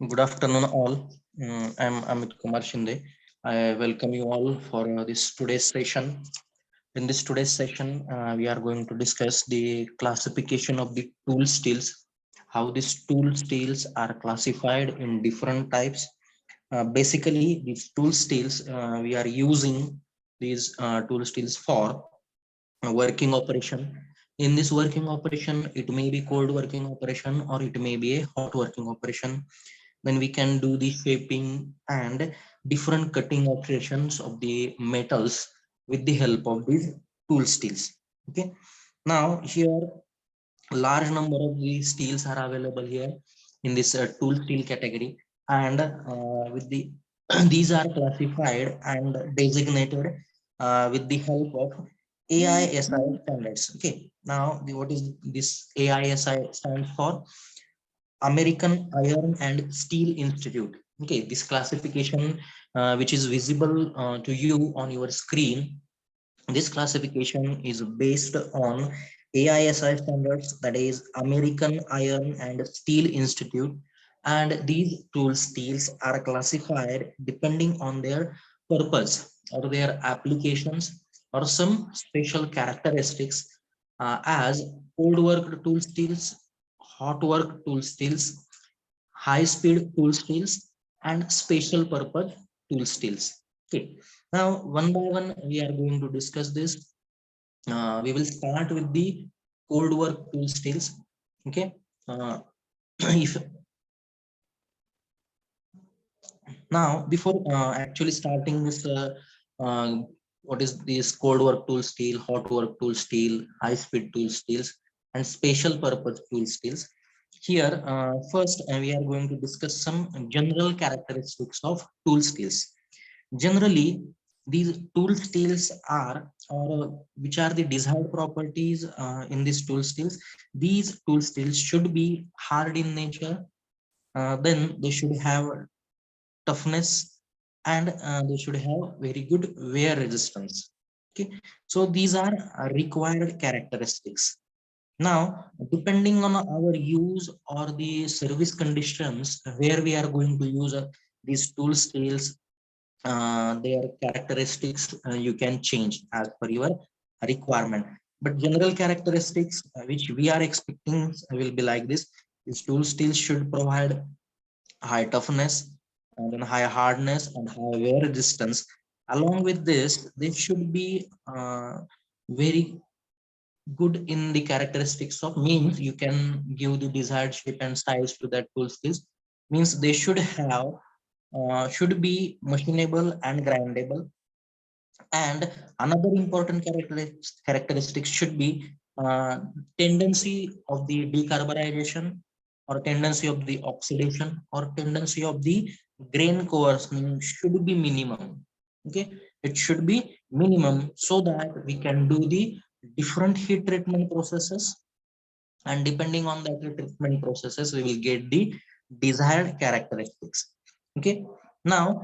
Good afternoon, all. I'm Amit Kumar Shinde. I welcome you all for this today's session. In this today's session, we are going to discuss the classification of the tool steels, how these tool steels are classified in different types. Basically, these tool steels we are using these tool steels for working operation. In this working operation, it may be cold working operation or it may be a hot working operation when we can do the shaping and different cutting operations of the metals with the help of these tool steels. Okay, now here large number of these steels are available here in this tool steel category, and with the these are classified and designated with the help of AISI standards. Okay, now what is this AISI stands for? American Iron and Steel Institute. Okay, this classification, which is visible to you on your screen, this classification is based on AISI standards, that is American Iron and Steel Institute, and these tool steels are classified depending on their purpose or their applications or some special characteristics, as cold work tool steels, hot work tool steels, high speed tool steels, and special purpose tool steels. Okay, now one by one we are going to discuss this. We will start with the cold work tool steels. Okay, if now before actually starting this, uh, what is this cold work tool steel, hot work tool steel, high speed tool steels, and special purpose tool steels? Here, first, we are going to discuss some general characteristics of tool steels. Generally, these tool steels are, or which are the desired properties in these tool steels? These tool steels should be hard in nature, then they should have toughness, and they should have very good wear resistance. Okay, so these are required characteristics. Now, depending on our use or the service conditions where we are going to use these tool steels, their characteristics you can change as per your requirement. But general characteristics which we are expecting will be like this: this tool steel should provide high toughness, and then high hardness and high wear resistance. Along with this, they should be very good in the characteristics of, means you can give the desired shape and styles to that tool steels, means they should have, should be machinable and grindable. And another important characteristic should be tendency of the decarbonization, or tendency of the oxidation, or tendency of the grain coarsening should be minimum. Okay, it should be minimum so that we can do the different heat treatment processes, and depending on that treatment processes we will get the desired characteristics. Okay, now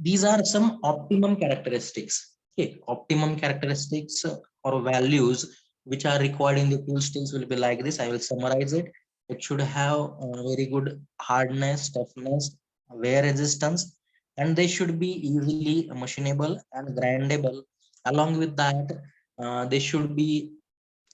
these are some optimum characteristics. Okay, optimum characteristics or values which are required in the tool steels will be like this. I will summarize it. It should have very good hardness, toughness, wear resistance, and they should be easily machinable and grindable. Along with that, they should be,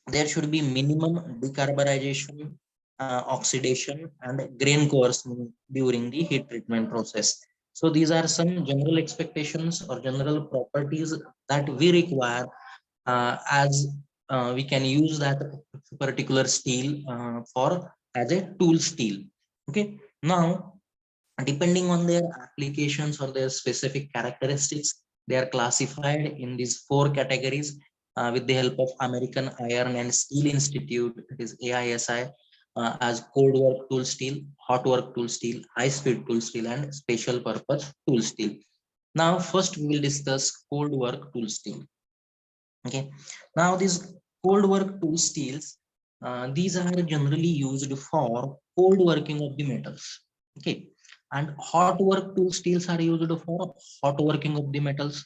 there should be minimum decarbonization, oxidation, and grain coarsening during the heat treatment process. So these are some general expectations or general properties that we require, as we can use that particular steel for as a tool steel. Okay, now depending on their applications or their specific characteristics, they are classified in these four categories with the help of American Iron and Steel Institute, that is AISI, as cold work tool steel, hot work tool steel, high speed tool steel, and special purpose tool steel. Now, first we will discuss cold work tool steel. Okay, now these cold work tool steels, these are generally used for cold working of the metals. Okay, and hot work tool steels are used for hot working of the metals.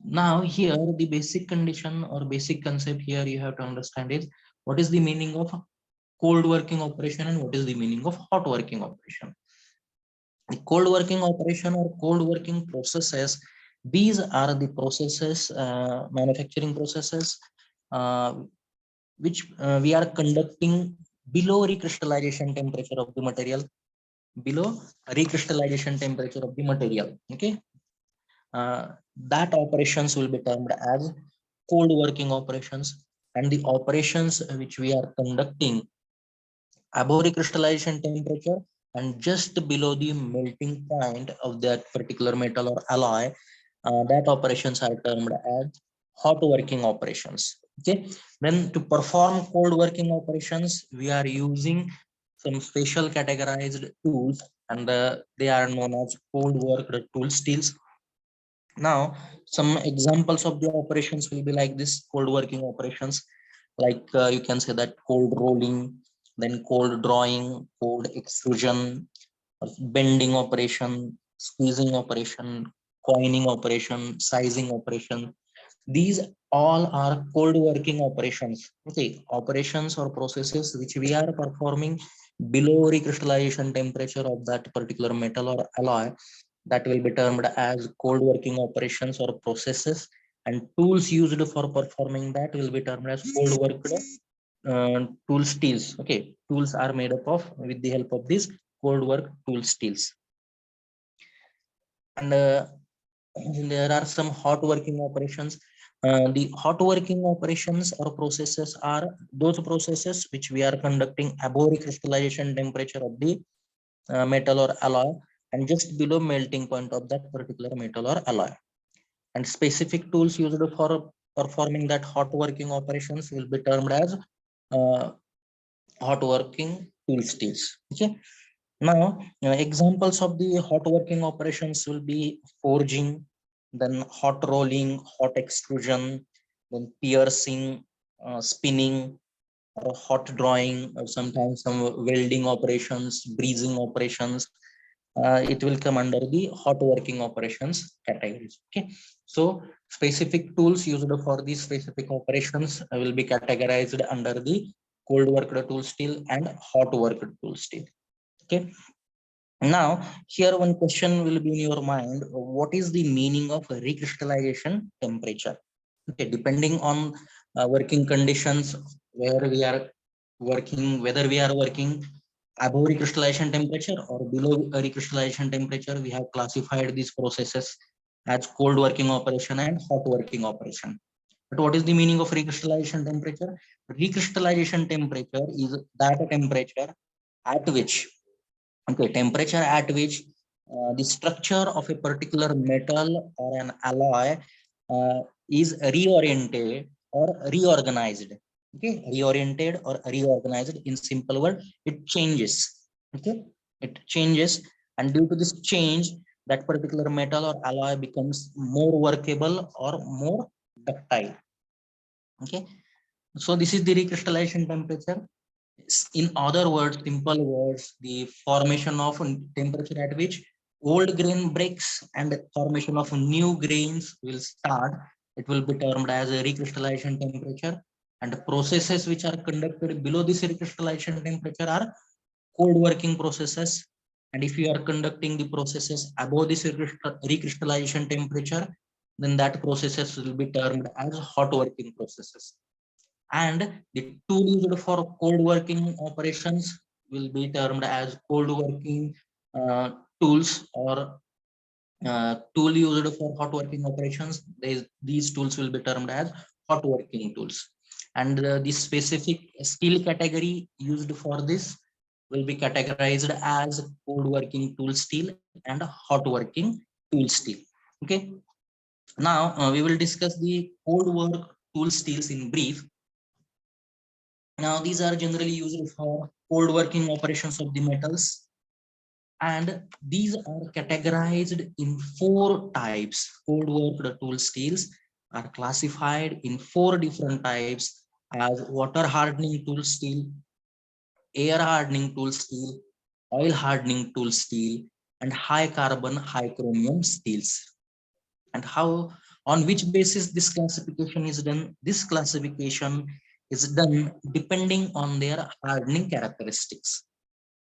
Now here the basic condition or basic concept here you have to understand is what is the meaning of cold working operation and what is the meaning of hot working operation. The cold working operation or cold working processes, these are the processes, manufacturing processes, uh, which we are conducting below recrystallization temperature of the material, below recrystallization temperature of the material. Okay, that operations will be termed as cold working operations, and the operations which we are conducting above recrystallization temperature and just below the melting point of that particular metal or alloy, that operations are termed as hot working operations. Okay, then to perform cold working operations we are using some special categorized tools, and they are known as cold worked tool steels. Now, some examples of the operations will be like this cold working operations, like you can say that cold rolling, then cold drawing, cold extrusion, bending operation, squeezing operation, coining operation, sizing operation. These all are cold working operations. Okay, operations or processes which we are performing below recrystallization temperature of that particular metal or alloy, that will be termed as cold working operations or processes, and tools used for performing that will be termed as cold worked tool steels. Okay, tools are made up of with the help of these cold work tool steels. And there are some hot working operations. The hot working operations or processes are those processes which we are conducting above recrystallization temperature of the metal or alloy and just below melting point of that particular metal or alloy. And specific tools used for performing that hot working operations will be termed as uh, hot working tool steels. Okay. Now, examples of the hot working operations will be forging, then hot rolling, hot extrusion, then piercing, spinning, or hot drawing, or sometimes some welding operations, breezing operations. It will come under the hot working operations categories. Okay, so specific tools used for these specific operations will be categorized under the cold worked tool steel and hot worked tool steel. Okay, now, here one question will be in your mind, what is the meaning of recrystallization temperature? Okay, depending on working conditions, where we are working, whether we are working above recrystallization temperature or below recrystallization temperature, we have classified these processes as cold working operation and hot working operation. But what is the meaning of recrystallization temperature? Recrystallization temperature is that temperature at which, okay, temperature at which the structure of a particular metal or an alloy uh, is reoriented or reorganized. Okay, reoriented or reorganized, in simple word, it changes. Okay, it changes, and due to this change, that particular metal or alloy becomes more workable or more ductile. Okay, so this is the recrystallization temperature. In other words, simple words, the formation of temperature at which old grain breaks and formation of new grains will start. It will be termed as a recrystallization temperature. And processes which are conducted below this recrystallization temperature are cold working processes. And if you are conducting the processes above this recrystallization temperature, then that processes will be termed as hot working processes. And the tool used for cold working operations will be termed as cold working tools, or tool used for hot working operations. These tools will be termed as hot working tools. And the specific skill category used for this will be categorized as cold working tool steel and hot working tool steel. Okay. Now we will discuss the cold work tool steels in brief. Now, these are generally used for cold working operations of the metals, and these are categorized in four types. Cold worked tool steels are classified in four different types as water hardening tool steel, air hardening tool steel, oil hardening tool steel, and high carbon, high chromium steels. And how, on which basis this classification is done? This classification is done depending on their hardening characteristics.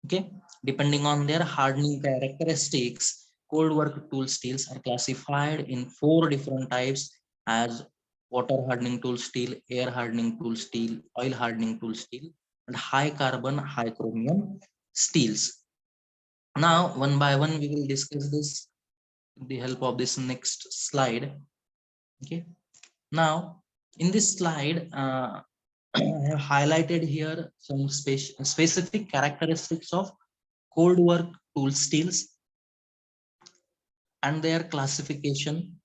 Okay, depending on their hardening characteristics, cold work tool steels are classified in four different types as water hardening tool steel, air hardening tool steel, oil hardening tool steel, and high carbon, high chromium steels. Now, one by one, we will discuss this with the help of this next slide. Okay. Now, in this slide, I have highlighted here some specific characteristics of cold work tool steels and their classification.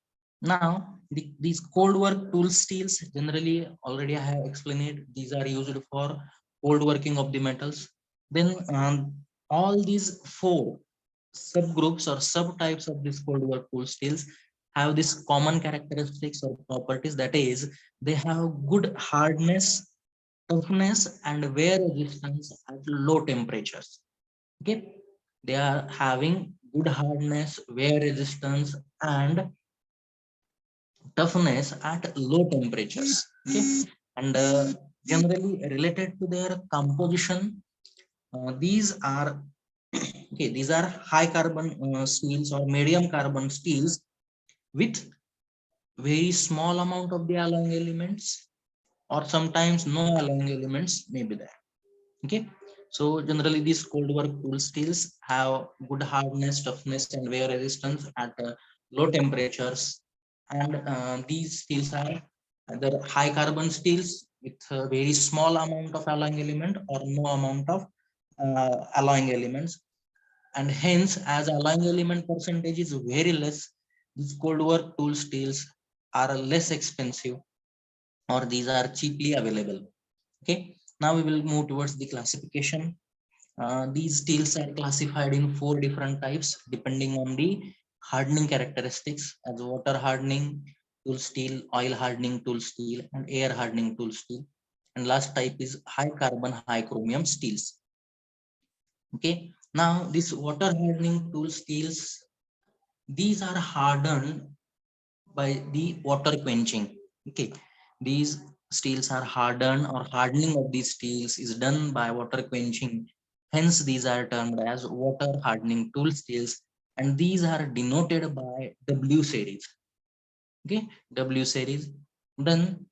Now, these cold work tool steels generally already I have explained it. These are used for cold working of the metals. Then all these four subgroups or subtypes of these cold work tool steels have this common characteristics or properties, that is, they have good hardness, toughness, and wear resistance at low temperatures. Okay, they are having good hardness, wear resistance, and toughness at low temperatures. Okay, and generally related to their composition, these are okay, these are high carbon steels or medium carbon steels with very small amount of the alloying elements, or sometimes no alloying elements may be there. Okay, so generally these cold work tool steels have good hardness, toughness, and wear resistance at low temperatures. And these steels are either high carbon steels with a very small amount of alloying element or no amount of alloying elements. And hence, as alloying element percentage is very less, these cold work tool steels are less expensive, or these are cheaply available. Okay, now we will move towards the classification. These steels are classified in four different types depending on the hardening characteristics, as water hardening tool steel, oil hardening tool steel, and air hardening tool steel. And last type is high carbon, high chromium steels. Okay, now this water hardening tool steels, these are hardened by the water quenching. Okay, these steels are hardened, or hardening of these steels is done by water quenching. Hence, these are termed as water hardening tool steels, and these are denoted by W series. Okay, W series. Then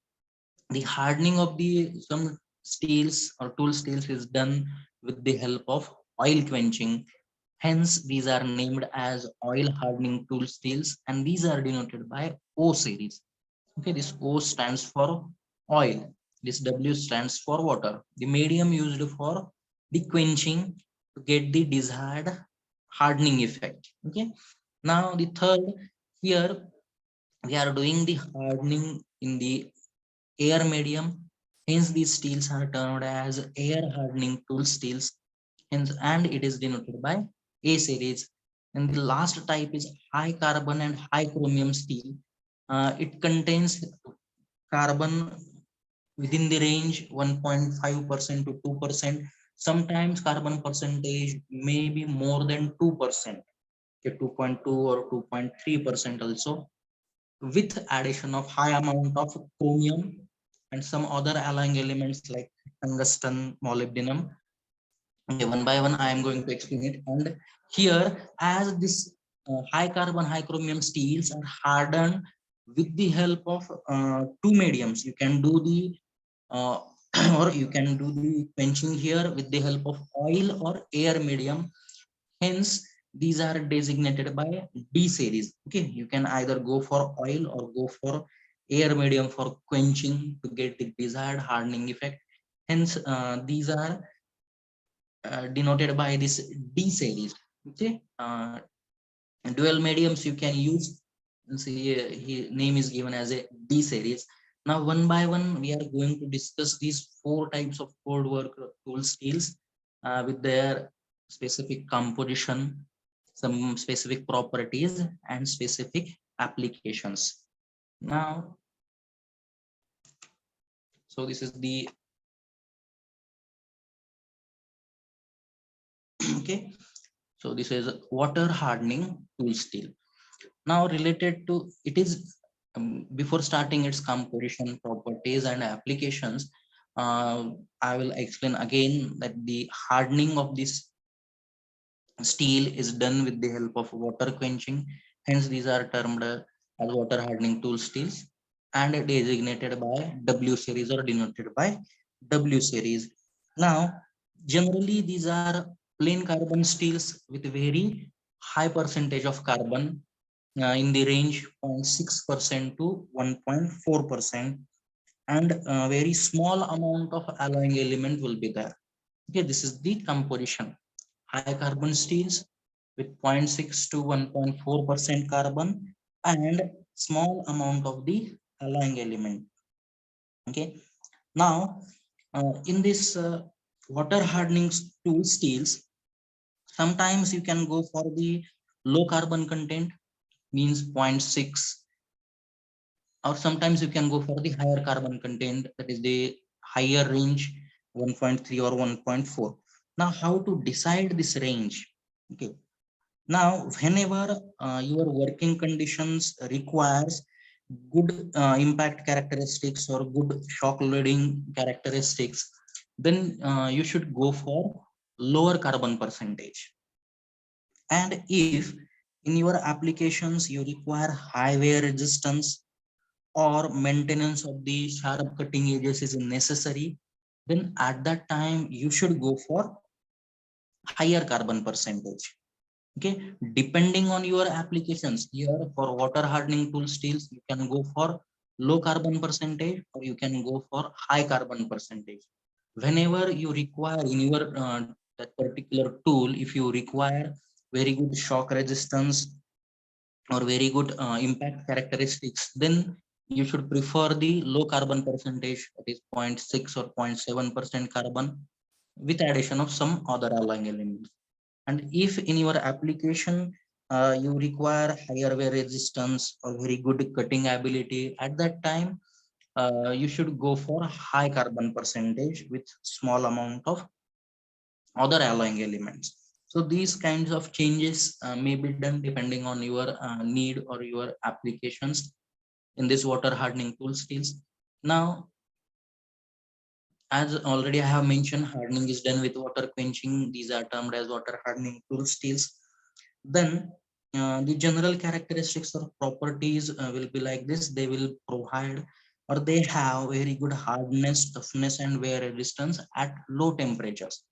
the hardening of the some steels or tool steels is done with the help of oil quenching. Hence, these are named as oil hardening tool steels, and these are denoted by O series. Okay, this O stands for oil. This W stands for water. The medium used for the quenching to get the desired hardening effect. Okay. Now the third, here we are doing the hardening in the air medium. Hence these steels are termed as air hardening tool steels. Hence, and it is denoted by A series. And the last type is high carbon and high chromium steel. It contains carbon within the range 1.5% to 2%. Sometimes carbon percentage may be more than 2%, okay, 2.2 or 2.3% also, with addition of high amount of chromium and some other alloying elements like tungsten, molybdenum. Okay, one by one, I am going to explain it. And here, as this high carbon, high chromium steels are hardened with the help of two mediums, you can do the uh, or you can do the quenching here with the help of oil or air medium. Hence, these are designated by D series. Okay, you can either go for oil or go for air medium for quenching to get the desired hardening effect. Hence, these are denoted by this D series. Okay, dual mediums you can use. See, name is given as a D series. Now, one by one, we are going to discuss these four types of cold work tool steels with their specific composition, some specific properties, and specific applications. Now, so this is the okay. So this is water hardening tool steel. Now, related to it is before starting its composition, properties, and applications, I will explain again that the hardening of this steel is done with the help of water quenching. Hence, these are termed as water hardening tool steels and designated by W series or denoted by W series. Now, generally, these are plain carbon steels with very high percentage of carbon in the range 0.6% to 1.4%, and a very small amount of alloying element will be there. Okay, this is the composition. High carbon steels with 0.6 to 1.4% carbon and small amount of the alloying element. Okay, now in this water hardening tool steels, sometimes you can go for the low carbon content, means 0.6, or sometimes you can go for the higher carbon content, that is the higher range, 1.3 or 1.4. Now, how to decide this range? Okay, now whenever your working conditions requires good impact characteristics or good shock loading characteristics, then you should go for lower carbon percentage. And if in your applications you require high wear resistance or maintenance of the sharp cutting edges is necessary, then at that time you should go for higher carbon percentage. Okay, depending on your applications, here for water hardening tool steels you can go for low carbon percentage or you can go for high carbon percentage. Whenever you require in your that particular tool, if you require very good shock resistance or very good impact characteristics, then you should prefer the low carbon percentage, that is 0.6 or 0.7% carbon with addition of some other alloying elements. And if in your application you require higher wear resistance or very good cutting ability, at that time you should go for high carbon percentage with small amount of other alloying elements. So these kinds of changes may be done depending on your need or your applications in this water hardening tool steels. Now, as already I have mentioned, hardening is done with water quenching. These are termed as water hardening tool steels. Then the general characteristics or properties will be like this. They will provide or they have very good hardness, toughness, and wear resistance at low temperatures.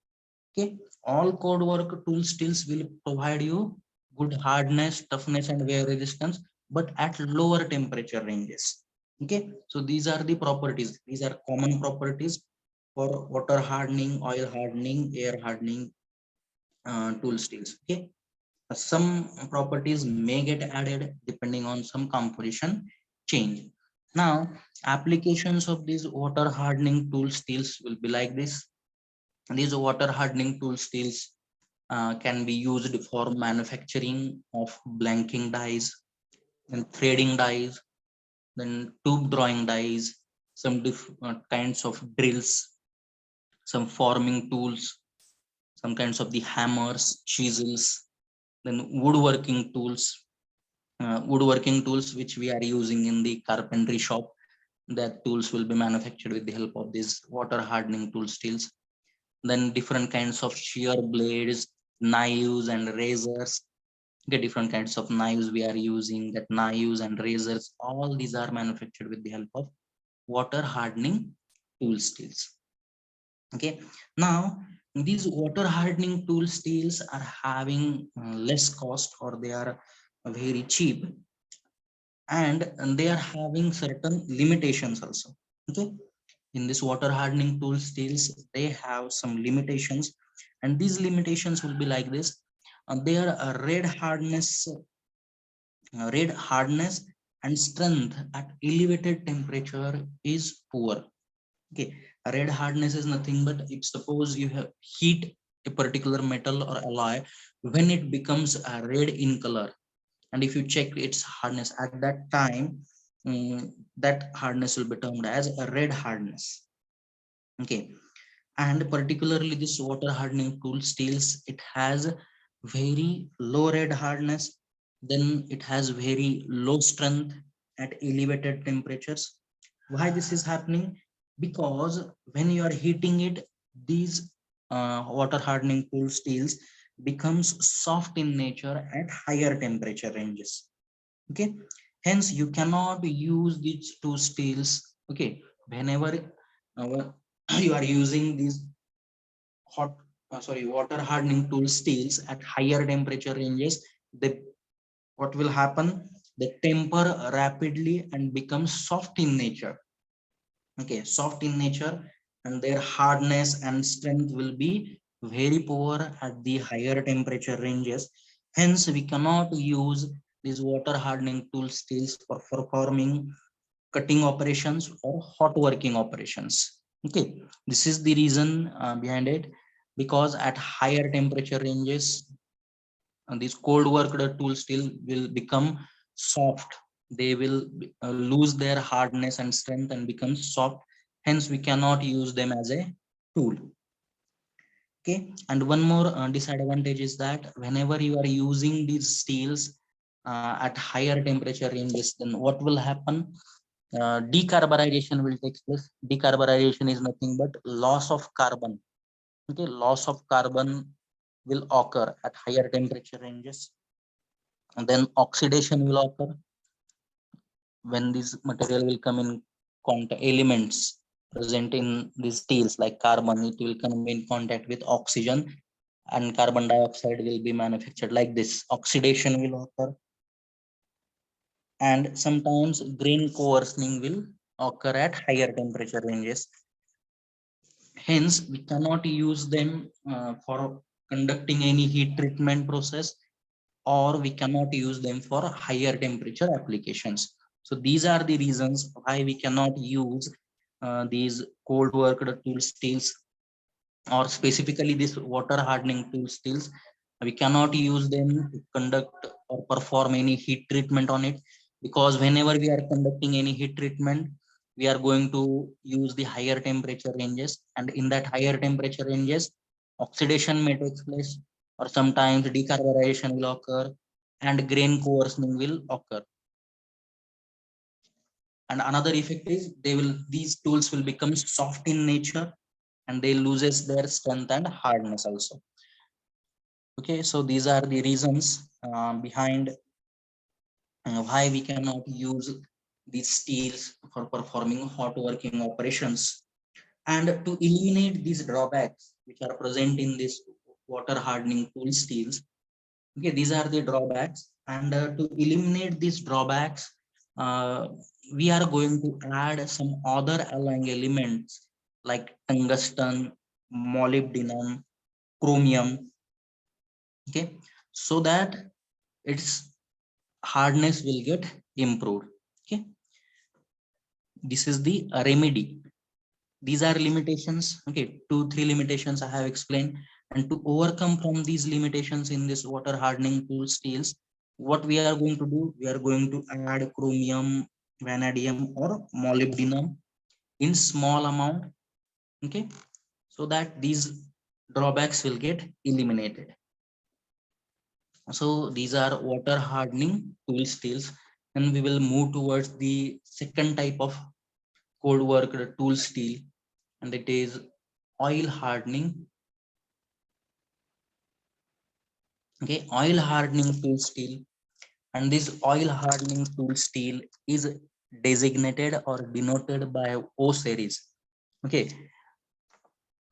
Okay, all code work tool steels will provide you good hardness, toughness, and wear resistance, but at lower temperature ranges. Okay, so these are the properties. These are common properties for water hardening, oil hardening, air hardening tool steels. Okay, some properties may get added depending on some composition change. Now, applications of these water hardening tool steels will be like this. These water hardening tool steels can be used for manufacturing of blanking dies and threading dies, then tube drawing dies, some kinds of drills, some forming tools, some kinds of the hammers, chisels, then woodworking tools which we are using in the carpentry shop. That tools will be manufactured with the help of these water hardening tool steels. Then different kinds of shear blades, knives and razors. Okay, different kinds of knives we are using, that knives and razors, all these are manufactured with the help of water hardening tool steels. Okay, now these water hardening tool steels are having less cost or they are very cheap, and they are having certain limitations also. Okay, in this water hardening tool steels they have some limitations, and these limitations will be like this. Their red hardness and strength at elevated temperature is poor. Okay, red hardness is nothing but if suppose you have heat a particular metal or alloy, when it becomes red in color, and if you check its hardness at that time, that hardness will be termed as a red hardness. Okay, and particularly this water hardening tool steels, it has very low red hardness, then it has very low strength at elevated temperatures. Why this is happening? Because when you are heating it, these water hardening tool steels, becomes soft in nature at higher temperature ranges. Okay, hence you cannot use these two steels. Okay, whenever you are using these hot water hardening tool steels at higher temperature ranges, they what will happen, they temper rapidly and become soft in nature. Okay, soft in nature, and their hardness and strength will be very poor at the higher temperature ranges. Hence we cannot use these water hardening tool steels for performing cutting operations or hot working operations. Okay, this is the reason behind it, because at higher temperature ranges, these cold worked tool steel will become soft. They will lose their hardness and strength and become soft. Hence we cannot use them as a tool. Okay, and one more disadvantage is that whenever you are using these steels at higher temperature ranges, then what will happen, decarbonization will take place. Decarbonization is nothing but loss of carbon. Okay, loss of carbon will occur at higher temperature ranges, and then oxidation will occur when this material will come in contact elements present in these steels like carbon, it will come in contact with oxygen, and carbon dioxide will be manufactured. Like this, oxidation will occur, and sometimes grain coarsening will occur at higher temperature ranges. Hence we cannot use them for conducting any heat treatment process, or we cannot use them for higher temperature applications. So these are the reasons why we cannot use these cold worked tool steels, or specifically this water hardening tool steels. We cannot use them to conduct or perform any heat treatment on it, because whenever we are conducting any heat treatment, we are going to use the higher temperature ranges, and in that higher temperature ranges, oxidation may take place, or sometimes decarbonization will occur, and grain coarsening will occur. And another effect is these tools will become soft in nature, and they loses their strength and hardness also. Okay, so these are the reasons behind why we cannot use these steels for performing hot working operations. And to eliminate these drawbacks which are present in this water hardening tool steels, okay, these are the drawbacks. And to eliminate these drawbacks, uh, we are going to add some other alloying elements like tungsten, molybdenum, chromium. Okay, so that its hardness will get improved. Okay, this is the remedy. These are limitations. Okay, 2 3 limitations I have explained, and to overcome from these limitations in this water hardening tool steels, what we are going to do, we are going to add chromium, vanadium, or molybdenum in small amount. Okay, so that these drawbacks will get eliminated. So these are water hardening tool steels, and we will move towards the second type of cold worked tool steel, and it is oil hardening. Okay, oil hardening tool steel, and this oil hardening tool steel is designated or denoted by O series. Okay,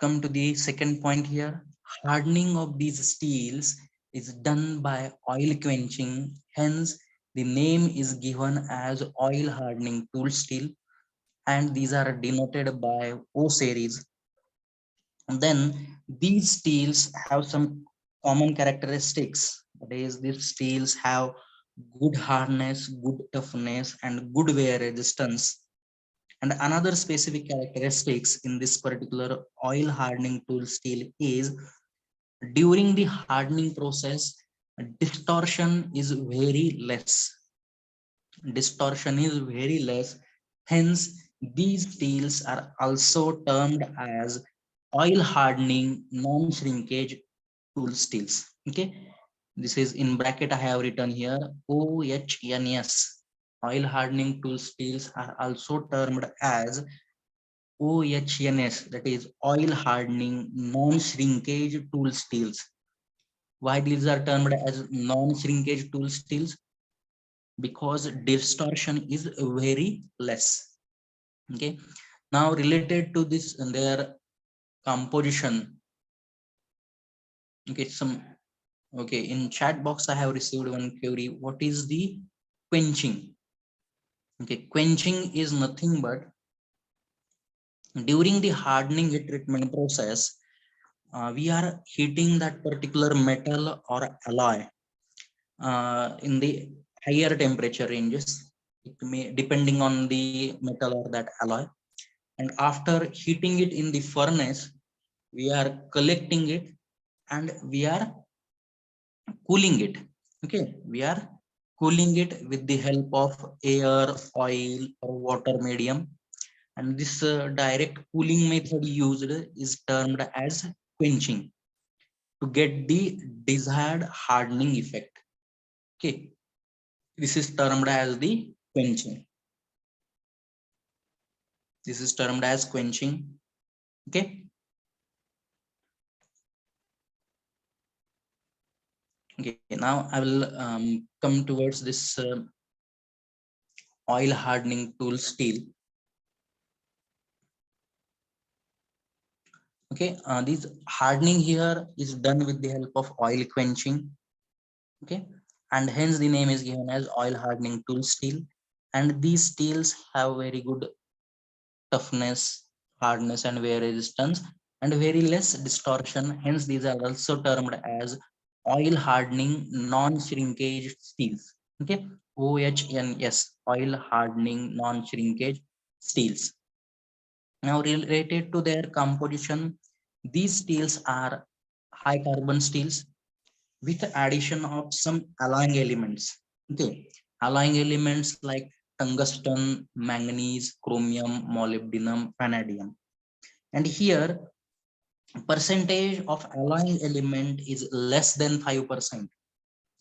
come to the second point here. Hardening of these steels is done by oil quenching. Hence, the name is given as oil hardening tool steel, and these are denoted by O series. And then these steels have some common characteristics. That is, these steels have good hardness, good toughness, and good wear resistance. And another specific characteristics in this particular oil hardening tool steel is during the hardening process, distortion is very less. Distortion is very less. Hence, these steels are also termed as oil hardening non-shrinkage tool steels. Okay, this is in bracket I have written here OHNS. Oil hardening tool steels are also termed as OHNS, that is oil hardening non-shrinkage tool steels. Why these are termed as non-shrinkage tool steels? Because distortion is very less. Okay. Now related to this, their composition. Okay, in chat box I have received one query. What is the quenching? Okay, quenching is nothing but during the hardening heat treatment process, we are heating that particular metal or alloy in the higher temperature ranges. It may depending on the metal or that alloy. And after heating it in the furnace, we are collecting it and we are cooling it. Okay, we are cooling it with the help of air, oil, or water medium. And this direct cooling method used is termed as quenching to get the desired hardening effect. Okay, this is termed as the quenching. This is termed as quenching. Okay. Okay, now I will come towards this oil hardening tool steel. Okay, this hardening here is done with the help of oil quenching. Okay, and hence the name is given as oil hardening tool steel. And these steels have very good toughness, hardness, and wear resistance, and very less distortion. Hence these are also termed as oil hardening non-shrinkage steels. Okay, OHNS, oil hardening non-shrinkage steels. Now related to their composition, these steels are high carbon steels with the addition of some alloying elements. Okay, alloying elements like tungsten, manganese, chromium, molybdenum, vanadium. And here percentage of alloying element is less than 5%.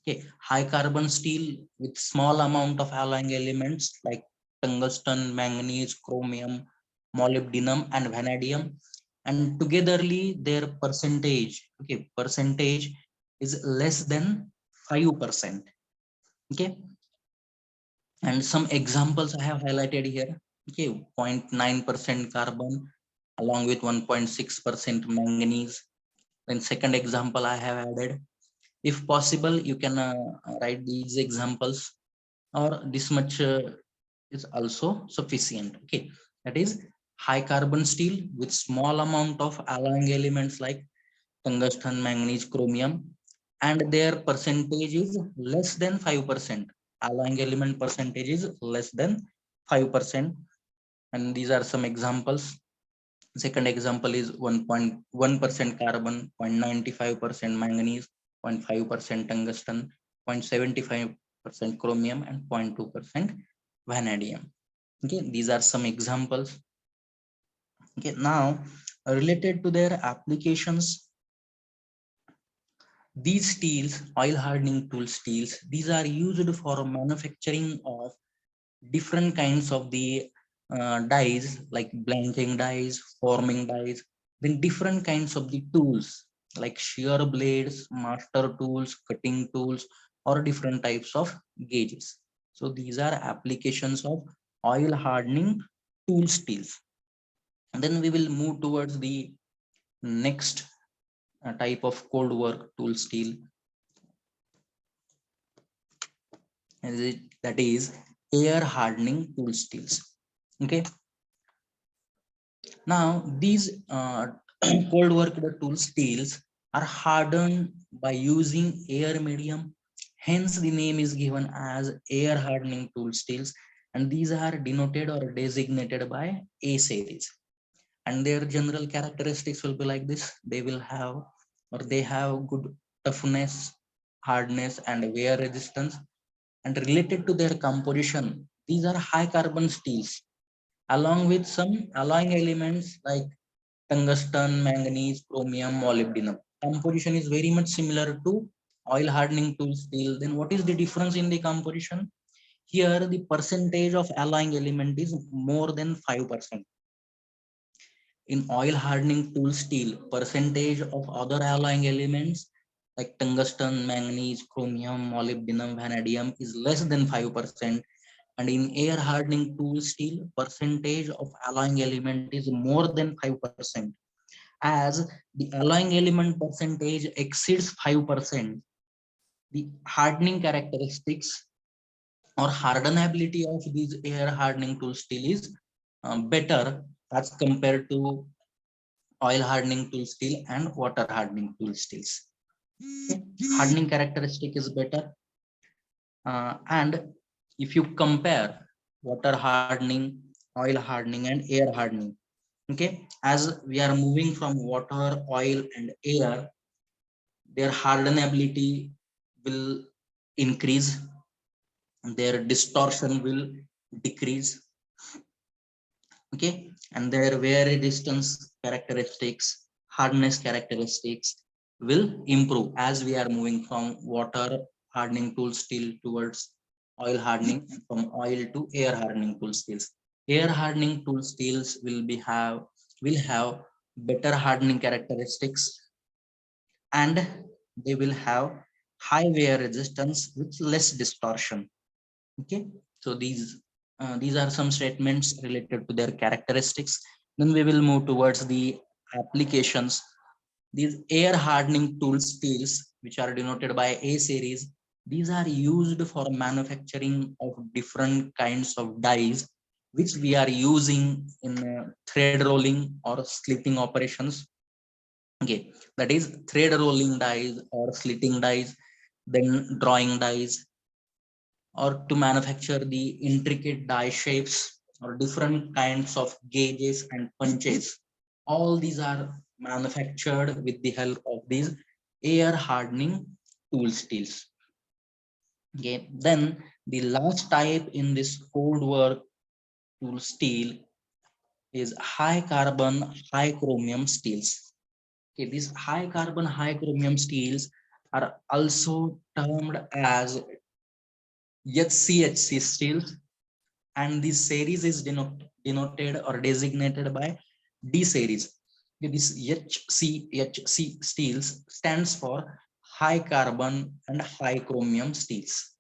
Okay, high carbon steel with small amount of alloying elements like tungsten, manganese, chromium, molybdenum, and vanadium, and togetherly their percentage, okay, percentage is less than 5%. Okay, and some examples I have highlighted here. Okay, 0.9% carbon along with 1.6% manganese. Then second example I have added. If possible, you can write these examples, or this much is also sufficient. Okay, that is high carbon steel with small amount of alloying elements like tungsten, manganese, chromium, and their percentage is less than 5%. Alloying element percentage is less than 5%. And these are some examples. Second example is 1.1% carbon, 0.95% manganese, 0.5% tungsten, 0.75% chromium, and 0.2% vanadium. Okay, these are some examples. Okay, now related to their applications, these steels, oil hardening tool steels, these are used for manufacturing of different kinds of the dyes like blanking dyes, forming dyes, then different kinds of the tools like shear blades, master tools, cutting tools, or different types of gauges. So these are applications of oil hardening tool steels. And then we will move towards the next type of cold work tool steel, that is air hardening tool steels. Okay, now these cold work tool steels are hardened by using air medium. Hence, the name is given as air hardening tool steels, and these are denoted or designated by A series. And their general characteristics will be like this: they will have, or they have good toughness, hardness, and wear resistance. And related to their composition, these are high carbon steels along with some alloying elements like tungsten, manganese, chromium, molybdenum. Composition is very much similar to oil hardening tool steel. Then what is the difference in the composition? Here the percentage of alloying element is more than 5%. In oil hardening tool steel, percentage of other alloying elements like tungsten, manganese, chromium, molybdenum, vanadium is less than 5%. And in air hardening tool steel, percentage of alloying element is more than 5%. As the alloying element percentage exceeds 5%, the hardening characteristics or hardenability of these air hardening tool steel is better as compared to oil hardening tool steel and water hardening tool steels. Okay. Hardening characteristic is better. And if you compare water hardening, oil hardening, and air hardening, okay, as we are moving from water, oil, and air, their hardenability will increase, their distortion will decrease, okay, and their wear resistance characteristics, hardness characteristics will improve as we are moving from water hardening tool steel towards oil hardening, and from oil to air hardening tool steels. Air hardening tool steels will have better hardening characteristics, and they will have high wear resistance with less distortion. Okay, so these are some statements related to their characteristics. Then we will move towards the applications. These air hardening tool steels, which are denoted by A series, these are used for manufacturing of different kinds of dies, which we are using in thread rolling or slitting operations. Okay, that is thread rolling dies or slitting dies, then drawing dies, or to manufacture the intricate die shapes or different kinds of gauges and punches. All these are manufactured with the help of these air hardening tool steels. Okay, then the last type in this cold work tool steel is high carbon, high chromium steels. Okay, these high carbon, high chromium steels are also termed as HCHC steels, and this series is denoted or designated by D series. Okay, this HCHC steels stands for high carbon and high chromium steels.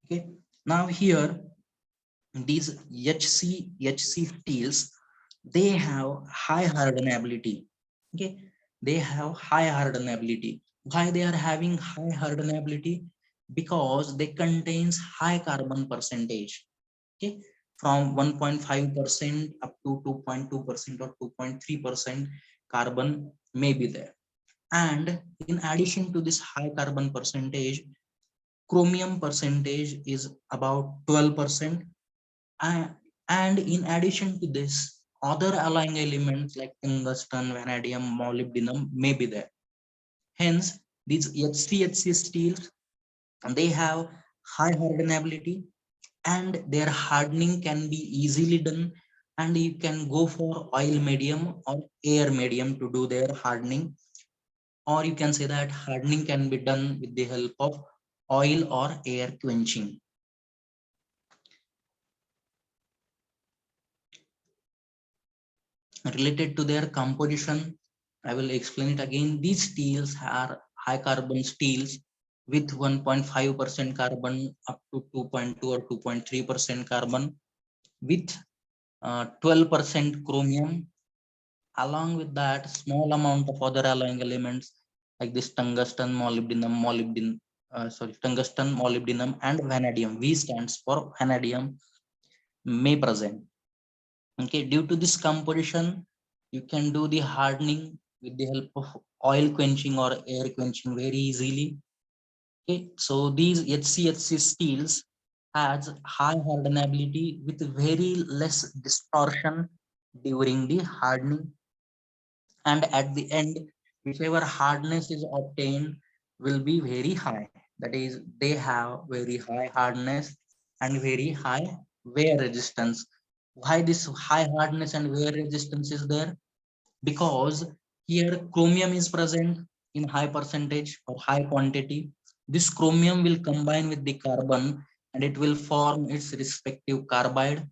Okay, now here these HCHC steels, they have high hardenability. Okay, they have high hardenability. Why they are having high hardenability? Because they contains high carbon percentage. Okay, from 1.5% up to 2.2% or 2.3% carbon may be there. And in addition to this high carbon percentage, chromium percentage is about 12%. And in addition to this, other alloying elements like tungsten, vanadium, molybdenum may be there. Hence, these HCHC steels, they have high hardenability, and their hardening can be easily done, and you can go for oil medium or air medium to do their hardening, or you can say that hardening can be done with the help of oil or air quenching. Related to their composition, I will explain it again. These steels are high carbon steels with 1.5% carbon up to 2.2 or 2.3% carbon, with 12% chromium. Along with that, small amount of other alloying elements like this tungsten, tungsten, molybdenum, and vanadium. V stands for vanadium may present. Okay, due to this composition, you can do the hardening with the help of oil quenching or air quenching very easily. Okay, so these HCHC steels has high hardenability with very less distortion during the hardening, and at the end, whichever hardness is obtained will be very high. That is, they have very high hardness and very high wear resistance. Why this high hardness and wear resistance is there? Because here chromium is present in high percentage or high quantity. This chromium will combine with the carbon, and it will form its respective carbide.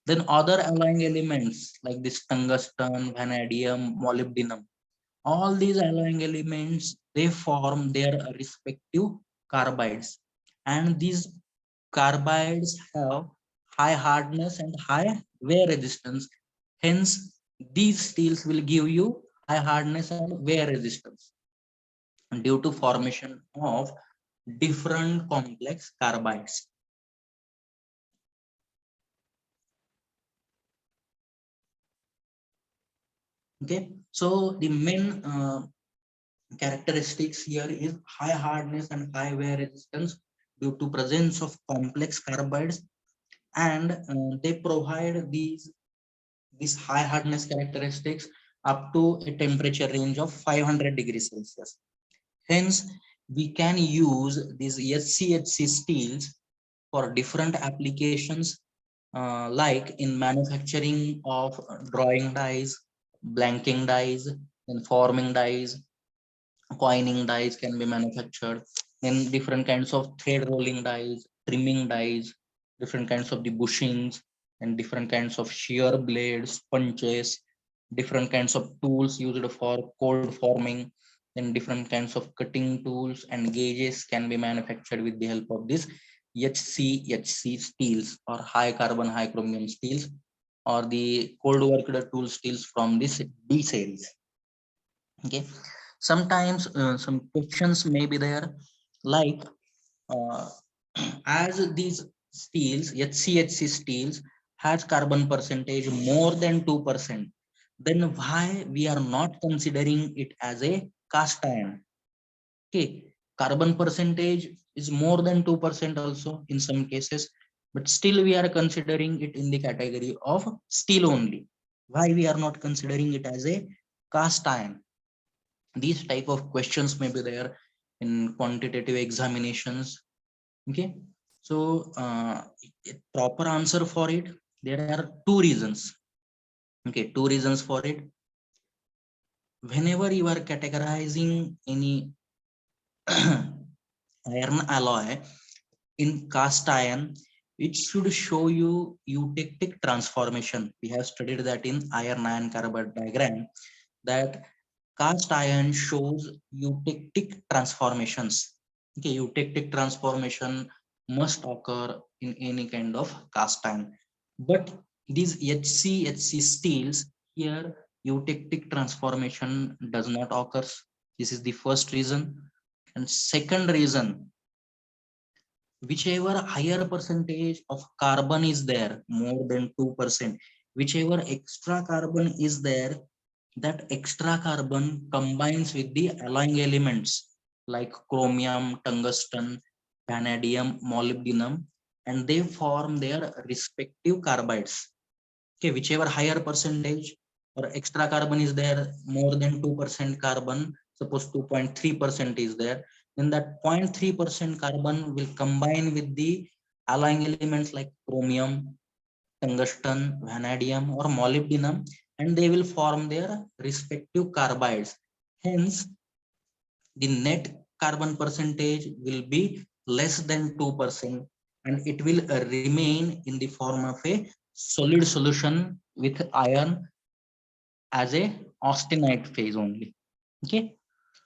Then other alloying elements like this tungsten, vanadium, molybdenum, All these alloying elements, they form their respective carbides, and these carbides have high hardness and high wear resistance. Hence, these steels will give you high hardness and wear resistance due to formation of different complex carbides. Okay, so the main characteristics here is high hardness and high wear resistance due to presence of complex carbides, and they provide these high hardness characteristics up to a temperature range of 500 degrees Celsius. Hence, we can use these SCHC steels for different applications, like in manufacturing of drawing dies, blanking dies, and forming dies, coining dies can be manufactured, then different kinds of thread rolling dies, trimming dies, different kinds of the bushings, and different kinds of shear blades, punches, different kinds of tools used for cold forming, then different kinds of cutting tools and gauges can be manufactured with the help of this HCHC steels, or high carbon high chromium steels, or the cold worked tool steels from this D series. Okay, sometimes some questions may be there, like uh, as these steels, HCHC steels, has carbon percentage more than 2%, then why we are not considering it as a cast iron? Okay, carbon percentage is more than 2% also in some cases, but still we are considering it in the category of steel only. Why we are not considering it as a cast iron? These type of questions may be there in quantitative examinations. Okay, so a proper answer for it, there are two reasons. Okay, two reasons for it. Whenever you are categorizing any iron alloy in cast iron, it should show you eutectic transformation. We have studied that in iron iron carbide diagram, that cast iron shows eutectic transformations. Okay, eutectic transformation must occur in any kind of cast iron. But these HCHC steels, here eutectic transformation does not occur. This is the first reason. And second reason, whichever higher percentage of carbon is there, more than 2%, whichever extra carbon is there, that extra carbon combines with the alloying elements like chromium, tungsten, vanadium, molybdenum, and they form their respective carbides. Okay, whichever higher percentage or extra carbon is there, more than 2% carbon, suppose 2.3% is there, then that 0.3% carbon will combine with the alloying elements like chromium, tungsten, vanadium, or molybdenum, and they will form their respective carbides. Hence, the net carbon percentage will be less than 2%, and it will remain in the form of a solid solution with iron as a austenite phase only. Okay,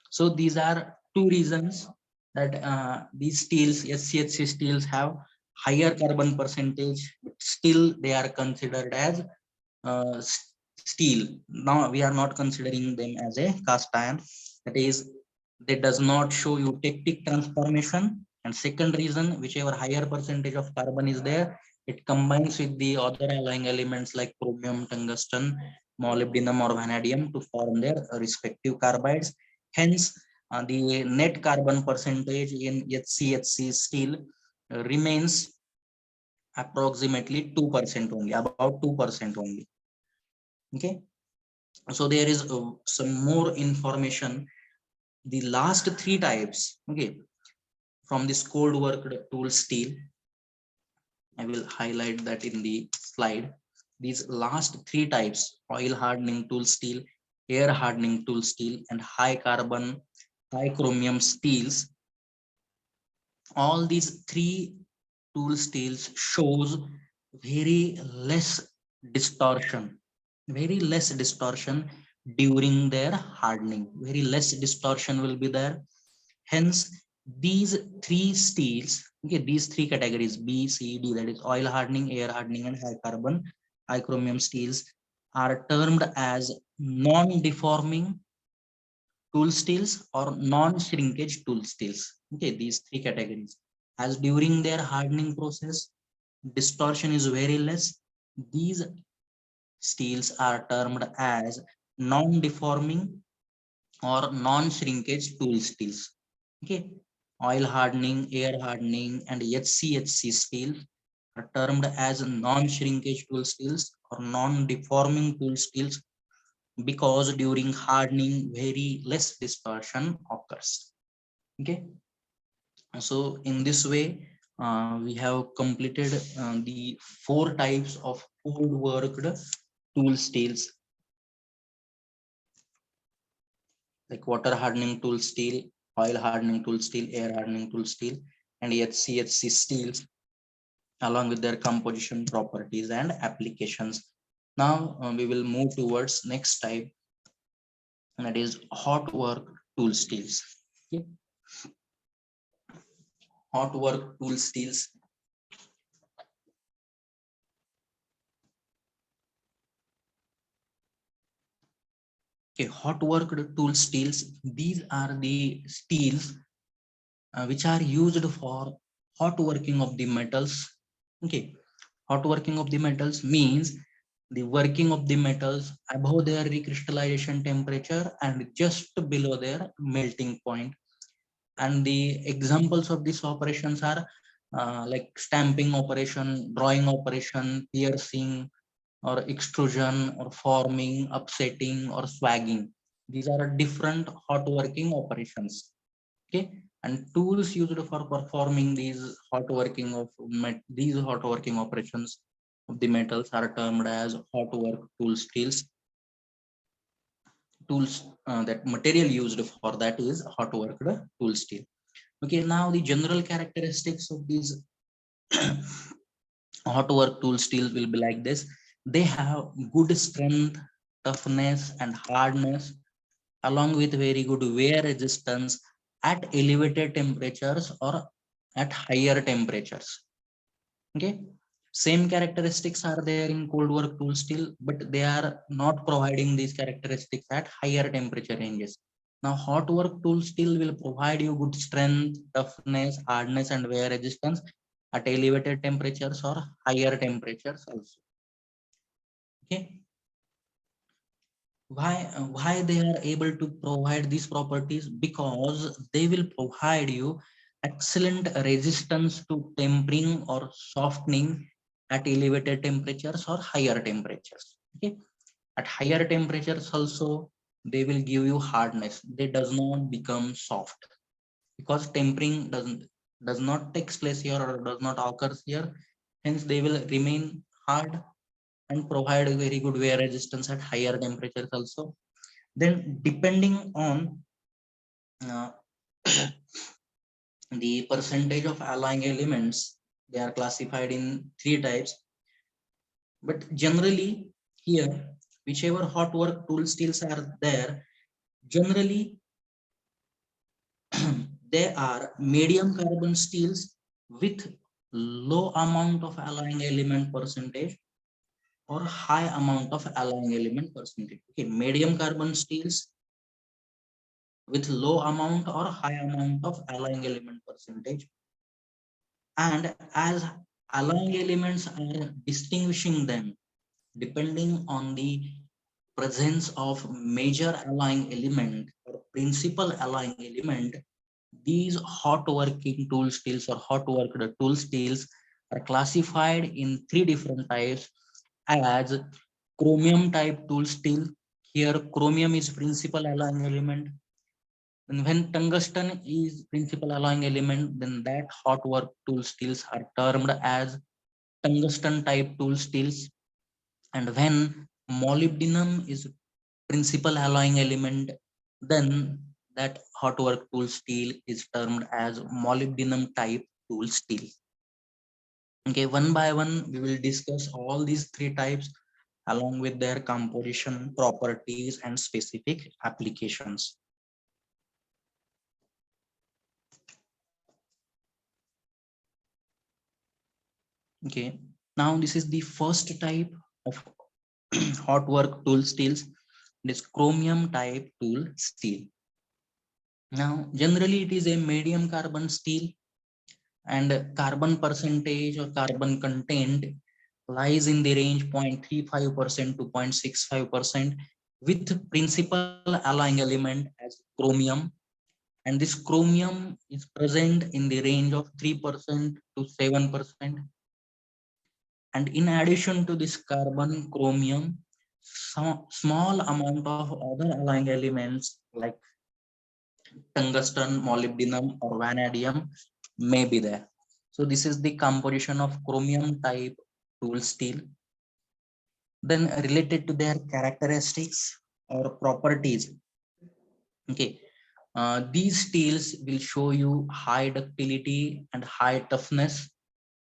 so these are two reasons that these steels, SCHC steels, have higher carbon percentage, but still they are considered as steel. Now we are not considering them as a cast iron. That is, they does not show you eutectic transformation. And second reason, whichever higher percentage of carbon is there, it combines with the other alloying elements like chromium, tungsten, molybdenum, or vanadium to form their respective carbides. Hence, the net carbon percentage in HCHC steel remains approximately 2% only, about 2% only. Okay, so there is some more information. The last three types, okay, from this cold worked tool steel, I will highlight that in the slide. These last three types, oil hardening tool steel, air hardening tool steel, and high carbon high chromium steels, all these three tool steels shows very less distortion, very less distortion during their hardening. Very less distortion will be there. Hence, these three steels, okay, these three categories B, C, D, that is oil hardening, air hardening, and high carbon, high chromium steels, are termed as non-deforming tool steels or non-shrinkage tool steels. Okay, these three categories. As during their hardening process, distortion is very less. These steels are termed as non-deforming or non-shrinkage tool steels. Okay, oil hardening, air hardening, and HCHC steels are termed as non-shrinkage tool steels or non-deforming tool steels because during hardening, very less distortion occurs. Okay, so in this way, we have completed the four types of cold worked tool steels, like water hardening tool steel, oil hardening tool steel, air hardening tool steel, and HCHC steels, along with their composition properties and applications. Now we will move towards next type, and that is hot work tool steels. Okay. Hot work tool steels. Okay, hot worked tool steels. These are the steels which are used for hot working of the metals. Okay, hot working of the metals means the working of the metals above their recrystallization temperature and just below their melting point. And the examples of these operations are like stamping operation, drawing operation, piercing, or extrusion, or forming, upsetting, or swagging. These are different hot working operations. Okay, and tools used for performing these hot working of these hot working operations of the metals are termed as hot work tool steels. Tools that material used for that is hot worked tool steel. Okay, now the general characteristics of these hot work tool steel will be like this. They have good strength, toughness, and hardness, along with very good wear resistance at elevated temperatures or at higher temperatures. Okay, same characteristics are there in cold work tool steel, but they are not providing these characteristics at higher temperature ranges. Now, hot work tool steel will provide you good strength, toughness, hardness, and wear resistance at elevated temperatures or higher temperatures also. Okay, why they are able to provide these properties? Because they will provide you excellent resistance to tempering or softening at elevated temperatures or higher temperatures. Okay, at higher temperatures also they will give you hardness. They does not become soft because tempering does not takes place here or does not occurs here. Hence they will remain hard and provide a very good wear resistance at higher temperatures also. Then depending on uh, the percentage of alloying elements, they are classified in three types. But generally here, whichever hot work tool steels are there, generally they are medium carbon steels with low amount of alloying element percentage or high amount of alloying element percentage. Okay, medium carbon steels with low amount or high amount of alloying element percentage. And as alloying elements are distinguishing them depending on the presence of major alloying element or principal alloying element, these hot working tool steels or hot worked tool steels are classified in three different types as chromium type tool steel. Here chromium is principal alloying element. And when tungsten is principal alloying element, then that hot work tool steels are termed as tungsten type tool steels. And when molybdenum is principal alloying element, then that hot work tool steel is termed as molybdenum type tool steel. Okay, one by one, we will discuss all these three types along with their composition, properties, and specific applications. Okay, now this is the first type of hot work tool steels, this chromium type tool steel. Now, generally it is a medium carbon steel, and carbon percentage or carbon content lies in the range 0.35% to 0.65% with principal alloying element as chromium, and this chromium is present in the range of 3% to 7%. And in addition to this carbon chromium, some small amount of other alloying elements like tungsten, molybdenum, or vanadium may be there. So this is the composition of chromium type tool steel. Then related to their characteristics or properties, okay, these steels will show you high ductility and high toughness,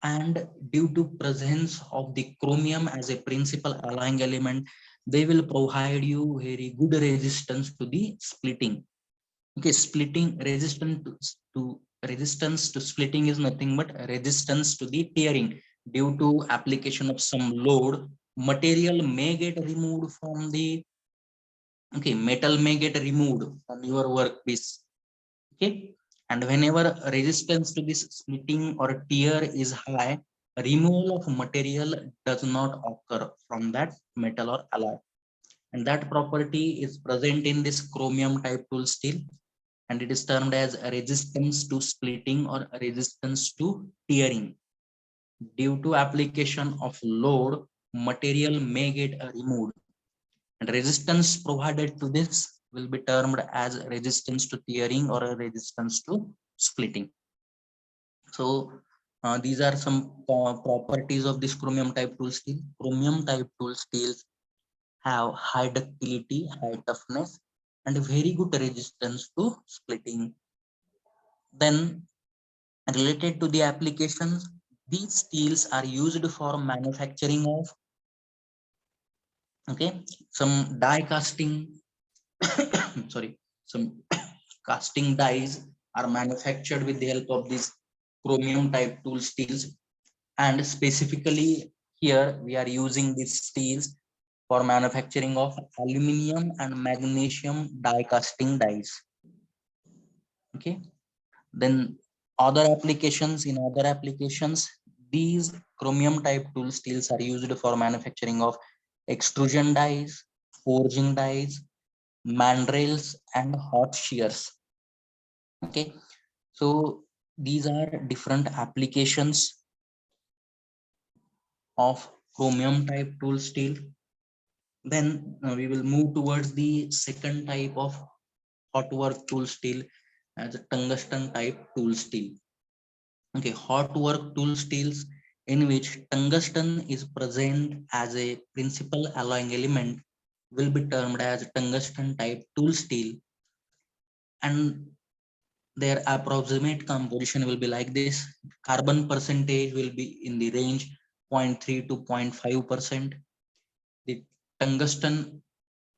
and due to presence of the chromium as a principal alloying element, they will provide you very good resistance to the splitting. Okay, splitting resistance to splitting is nothing but resistance to the tearing. Due to application of some load, material may get removed from the, okay, metal may get removed from your workpiece. Okay, and whenever resistance to this splitting or tear is high, removal of material does not occur from that metal or alloy, and that property is present in this chromium type tool steel, and it is termed as resistance to splitting or resistance to tearing. Due to application of load, material may get removed, and resistance provided to this will be termed as resistance to tearing or a resistance to splitting. So these are some properties of this chromium type tool steel. Chromium type tool steels have high ductility, high toughness, and very good resistance to splitting. Then related to the applications, these steels are used for manufacturing of, okay, some die casting sorry, some casting dies are manufactured with the help of these chromium type tool steels, and specifically here we are using these steels for manufacturing of aluminum and magnesium die casting dies. Okay, then other applications, these chromium type tool steels are used for manufacturing of extrusion dies, forging dies, mandrels, and hot shears. Okay, so these are different applications of chromium type tool steel. Then we will move towards the second type of hot work tool steel as a tungsten type tool steel. Okay, hot work tool steels in which tungsten is present as a principal alloying element will be termed as tungsten type tool steel, and their approximate composition will be like this. Carbon percentage will be in the range 0.3 to 0.5%. The tungsten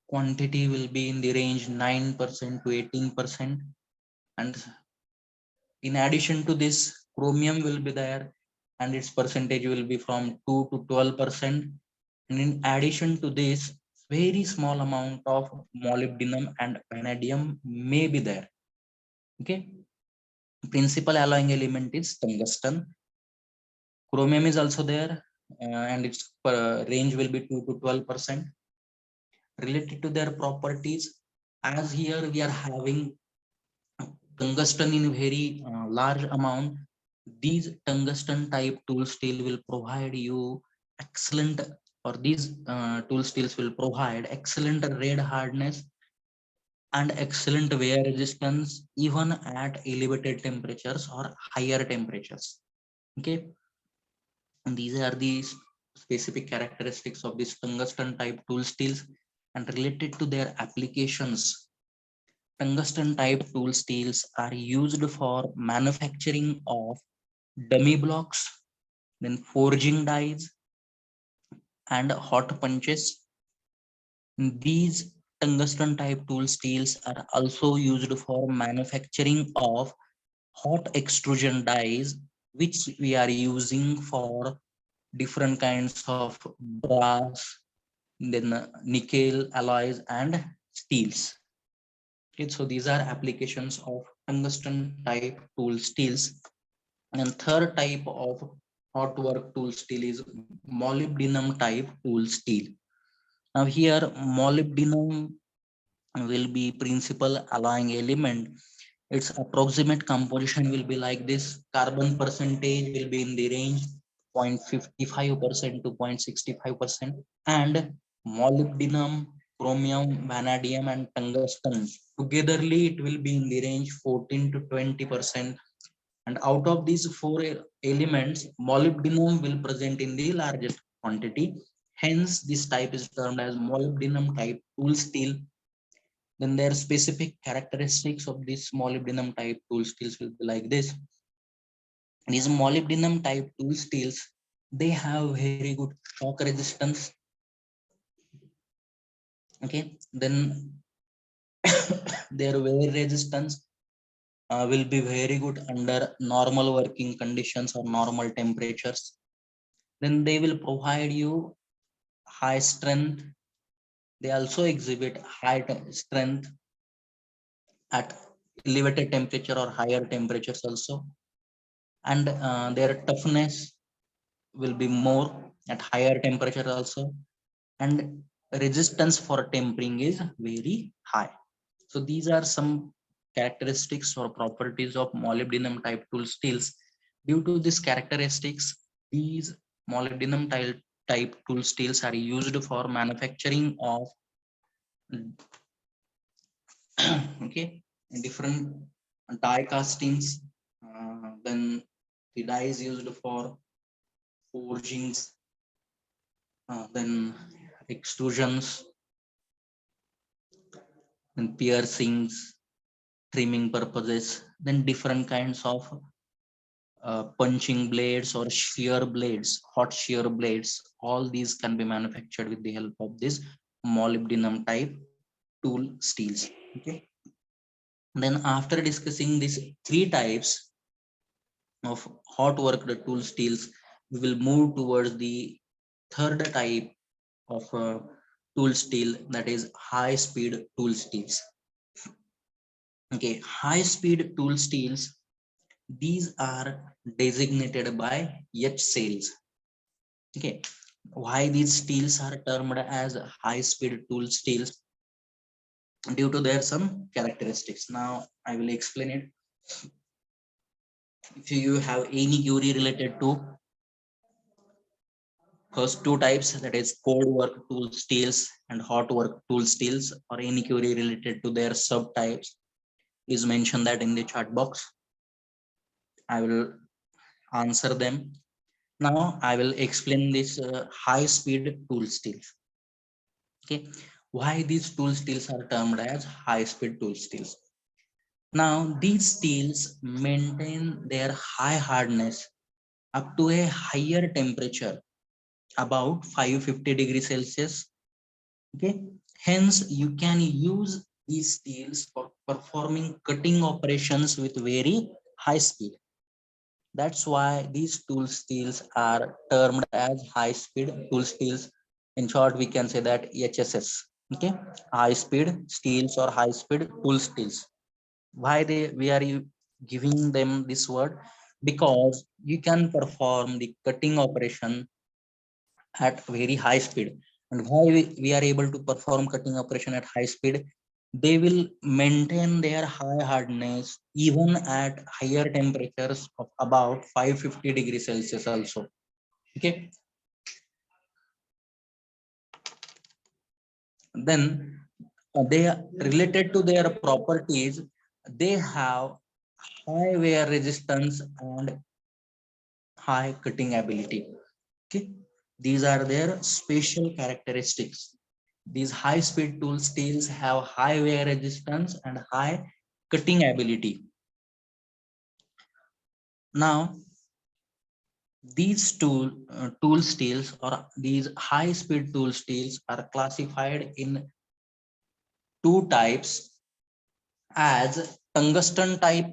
quantity will be in the range 9% to 18%, and in addition to this, chromium will be there, and its percentage will be from 2 to 12%. And in addition to this, very small amount of molybdenum and vanadium may be there. Okay, principal alloying element is tungsten. Chromium is also there, and its range will be 2 to 12%. Related to their properties, as here we are having tungsten in very large amount, these tungsten type tool steel will provide you excellent, or these tool steels will provide excellent red hardness and excellent wear resistance even at elevated temperatures or higher temperatures. Okay, and these are the specific characteristics of these tungsten type tool steels. And related to their applications, tungsten type tool steels are used for manufacturing of dummy blocks, then forging dies, and hot punches. These tungsten type tool steels are also used for manufacturing of hot extrusion dies, which we are using for different kinds of brass, then nickel alloys and steels. Okay, so these are applications of tungsten type tool steels. And third type of hot work tool steel is molybdenum type tool steel. Now here molybdenum will be principal alloying element. Its approximate composition will be like this. Carbon percentage will be in the range 0.55% to 0.65%, and molybdenum, chromium, vanadium, and tungsten togetherly it will be in the range 14 to 20%. And out of these four elements, molybdenum will present in the largest quantity. Hence, this type is termed as molybdenum type tool steel. Then their specific characteristics of this molybdenum type tool steels will be like this. These molybdenum type tool steels, they have very good shock resistance. Okay, then their wear resistance will be very good under normal working conditions or normal temperatures. Then they will provide you high strength. They also exhibit high strength at elevated temperature or higher temperatures also, and their toughness will be more at higher temperature also, and resistance for tempering is very high. So these are some characteristics or properties of molybdenum type tool steels. Due to these characteristics, these molybdenum type tool steels are used for manufacturing of okay, different die castings. Then the die is used for forgings, then extrusions, then piercings, trimming purposes, then different kinds of punching blades or shear blades, hot shear blades. All these can be manufactured with the help of this molybdenum type tool steels. Okay. Then after discussing these three types of hot worked tool steels, we will move towards the third type of tool steel, that is high speed tool steels. Okay, high speed tool steels, these are designated by H cells. Okay, why these steels are termed as high speed tool steels? Due to their some characteristics. Now I will explain it. If you have any query related to first two types, that is cold work tool steels and hot work tool steels, or any query related to their subtypes, please mention that in the chat box. I will answer them. Now I will explain this high speed tool steels. Okay, why these tool steels are termed as high speed tool steels? Now these steels maintain their high hardness up to a higher temperature, about 550 degrees Celsius. Okay, hence you can use these steels for performing cutting operations with very high speed. That's why these tool steels are termed as high speed tool steels. In short, we can say that HSS. Okay, high speed steels or high speed tool steels. Why we are giving them this word? Because you can perform the cutting operation at very high speed. And why we are able to perform cutting operation at high speed? They will maintain their high hardness even at higher temperatures of about 550 degrees Celsius also. Okay. Then they are related to their properties. They have high wear resistance and high cutting ability. Okay. These are their special characteristics. These high speed tool steels have high wear resistance and high cutting ability. Now, These tool steels or these high speed tool steels are classified in two types as tungsten type.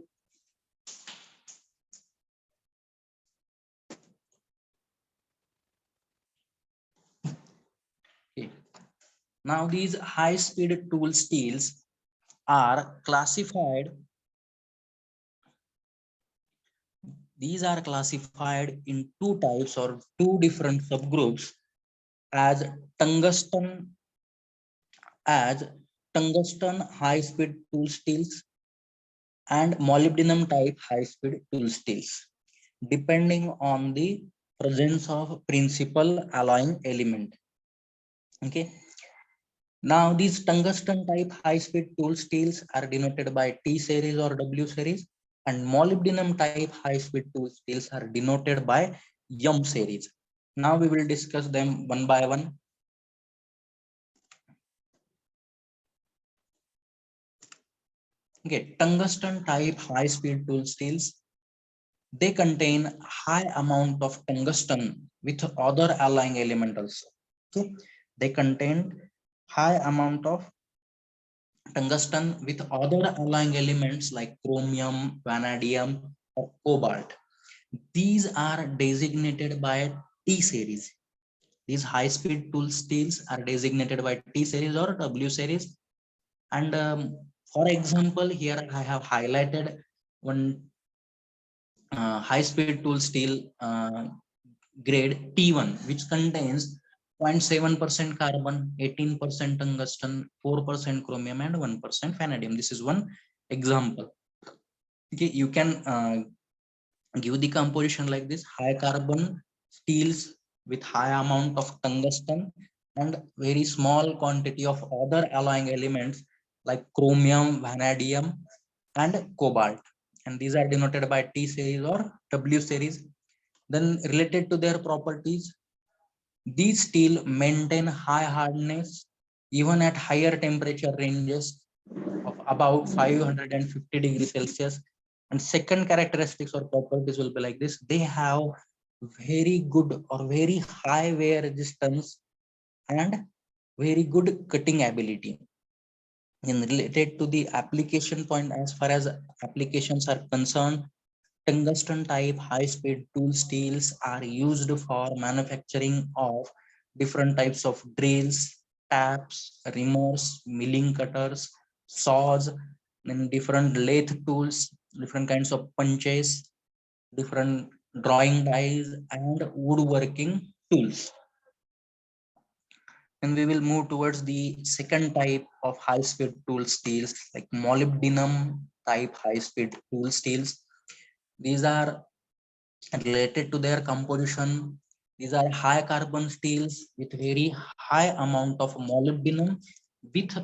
Okay. Now these high speed tool steels are classified. These are classified in two types or two different subgroups as tungsten as tungsten high speed tool steels and molybdenum type high speed tool steels, depending on the presence of principal alloying element. Okay. Now these tungsten type high speed tool steels are denoted by T series or W series, and molybdenum type high speed tool steels are denoted by M series. Now we will discuss them one by one. Okay, tungsten type high speed tool steels, they contain high amount of tungsten with other alloying element also. Okay, they contain high amount of tungsten with other alloying elements like chromium, vanadium, or cobalt. These are designated by T series. These high speed tool steels are designated by T series or W series. And for example, here I have highlighted one high speed tool steel grade T1, which contains 0.7% carbon, 18% tungsten, 4% chromium, and 1% vanadium. This is one example. Okay, you can give the composition like this: high carbon steels with high amount of tungsten and very small quantity of other alloying elements like chromium, vanadium, and cobalt, and these are denoted by T series or W series. Then related to their properties, these steel maintain high hardness even at higher temperature ranges of about 550 degrees Celsius. And second characteristics or properties will be like this: they have very good or very high wear resistance and very good cutting ability. In related to the application point, as far as applications are concerned, tungsten type high speed tool steels are used for manufacturing of different types of drills, taps, reamers, milling cutters, saws, and different lathe tools, different kinds of punches, different drawing dies, and woodworking tools. And we will move towards the second type of high speed tool steels, like molybdenum type high speed tool steels. These are related to their composition. These are high carbon steels with very high amount of molybdenum with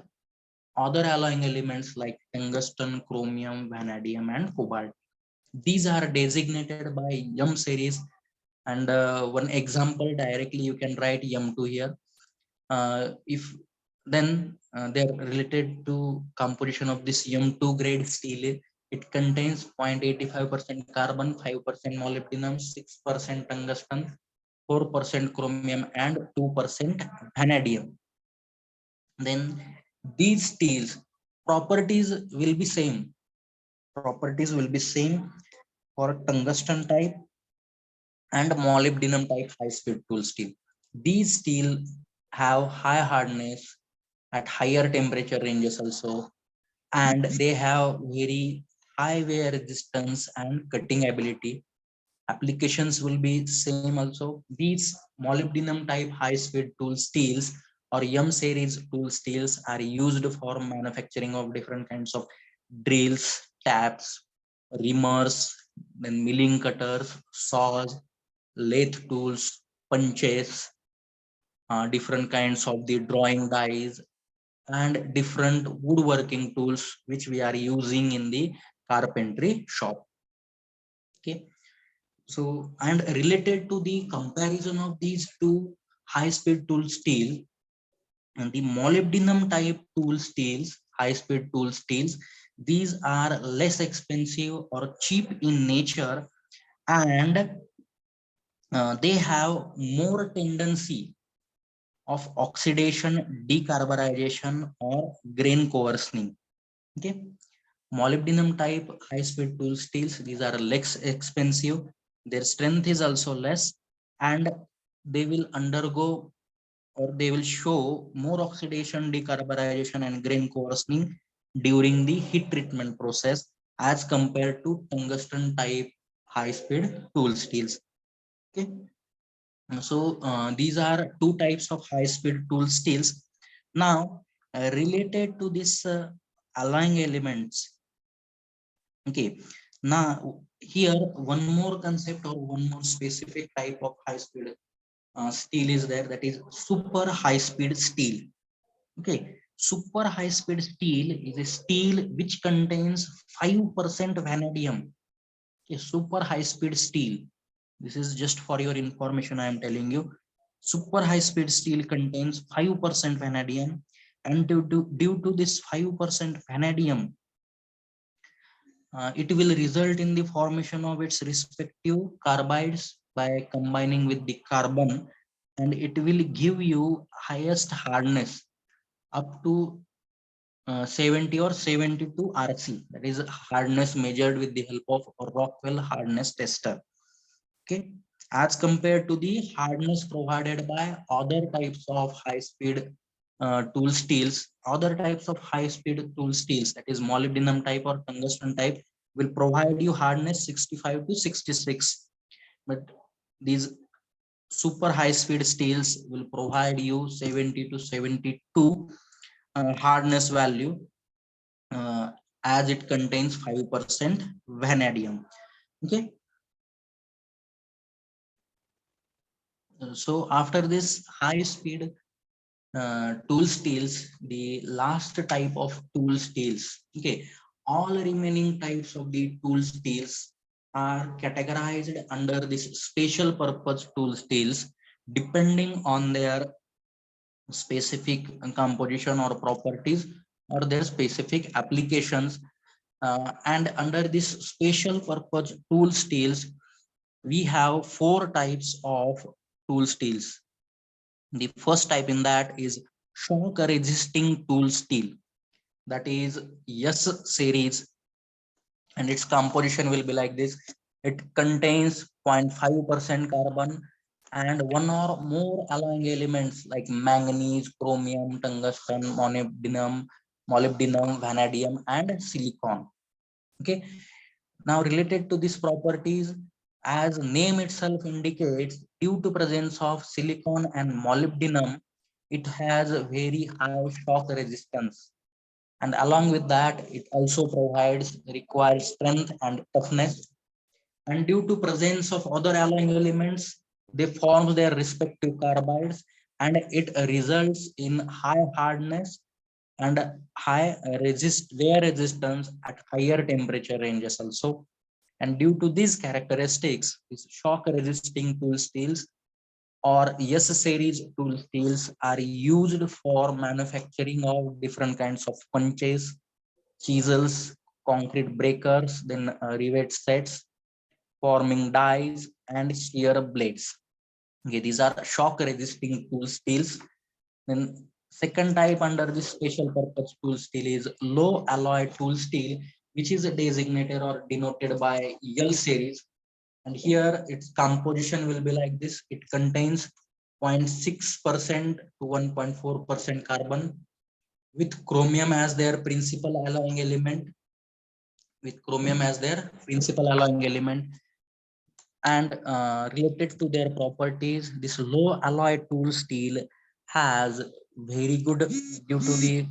other alloying elements like tungsten, chromium, vanadium, and cobalt. These are designated by M series, and one example directly you can write M2 here. If then they're related to composition of this M2 grade steel. It contains 0.85% carbon, 5% molybdenum, 6% tungsten, 4% chromium, and 2% vanadium. Then these steels properties will be same. Properties will be same for tungsten type and molybdenum type high speed tool steel. These steel have high hardness at higher temperature ranges also, and they have very high wear resistance and cutting ability. Applications will be same also. These molybdenum type high speed tool steels or M series tool steels are used for manufacturing of different kinds of drills, taps, reamers, then milling cutters, saws, lathe tools, punches, different kinds of the drawing dies, and different woodworking tools which we are using in the carpentry shop. Okay, so and related to the comparison of these two high speed tool steel, and the molybdenum type tool steels, high speed tool steels, these are less expensive or cheap in nature, and they have more tendency of oxidation, decarbonization, or grain coarsening. Okay, molybdenum type high speed tool steels, these are less expensive, their strength is also less, and they will undergo, or they will show more oxidation, decarbonization, and grain coarsening during the heat treatment process as compared to tungsten type high speed tool steels. Okay, so these are two types of high speed tool steels. Now, related to this alloying elements. Okay, now here one more concept or one more specific type of high speed steel is there, that is super high speed steel. Okay, super high speed steel is a steel which contains 5% vanadium. Okay, super high speed steel. This is just for your information. I am telling you, super high speed steel contains 5% vanadium, and due to this 5% vanadium, it will result in the formation of its respective carbides by combining with the carbon, and it will give you highest hardness up to 70 or 72 RC, that is hardness measured with the help of Rockwell hardness tester. Okay, as compared to the hardness provided by other types of high speed tool steels, other types of high speed tool steels, that is molybdenum type or tungsten type, will provide you hardness 65 to 66, but these super high speed steels will provide you 70 to 72 hardness value, uh, as it contains 5% vanadium. Okay, so after this high speed tool steels, the last type of tool steels. Okay, all remaining types of the tool steels are categorized under this special purpose tool steels, depending on their specific composition or properties or their specific applications. And under this special purpose tool steels, we have four types of tool steels. The first type in that is shock resisting tool steel, that is S series, and its composition will be like this. It contains 0.5% carbon and one or more alloying elements like manganese, chromium, tungsten, molybdenum, vanadium, and silicon. Okay, now related to these properties, as name itself indicates, due to presence of silicon and molybdenum, it has a very high shock resistance, and along with that it also provides required strength and toughness, and due to presence of other alloying elements, they form their respective carbides, and it results in high hardness and high wear resistance at higher temperature ranges also. And due to these characteristics, these shock resisting tool steels or S series tool steels are used for manufacturing of different kinds of punches, chisels, concrete breakers, then rivet sets, forming dies, and shear blades. Okay, these are shock resisting tool steels. Then second type under this special purpose tool steel is low alloy tool steel, which is designated or denoted by L series. And here its composition will be like this. It contains 0.6% to 1.4% carbon, with chromium as their principal alloying element, and related to their properties, this low alloy tool steel has very good, due to the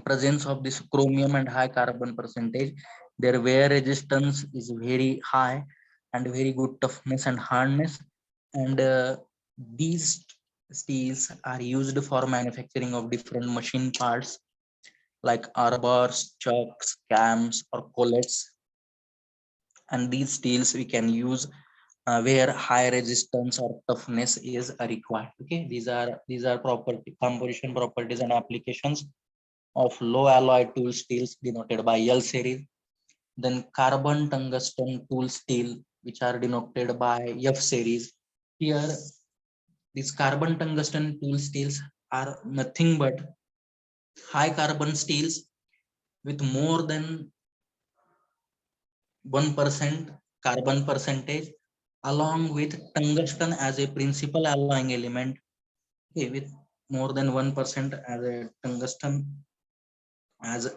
presence of this chromium and high carbon percentage, their wear resistance is very high and very good toughness and hardness. And these steels are used for manufacturing of different machine parts like arbors, chucks, cams, or collets. And these steels we can use where high resistance or toughness is required. Okay, these are property composition properties and applications of low alloy tool steels denoted by L series. Then carbon tungsten tool steel, which are denoted by F series. Here, these carbon tungsten tool steels are nothing but high carbon steels with more than 1% carbon percentage, along with tungsten as a principal alloying element. Okay, with more than 1% as a tungsten as a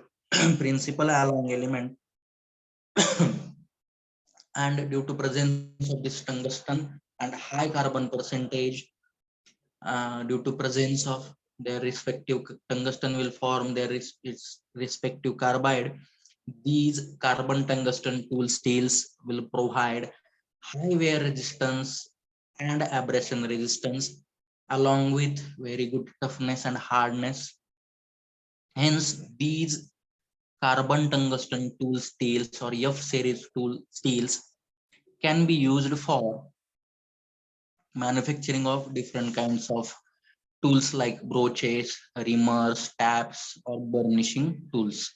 principal alloying element. And due to presence of this tungsten and high carbon percentage, due to presence of their respective tungsten will form their its respective carbide. These carbon tungsten tool steels will provide high wear resistance and abrasion resistance, along with very good toughness and hardness. Hence, these carbon tungsten tool steels or F series tool steels can be used for manufacturing of different kinds of tools like broaches, reamers, taps, or burnishing tools.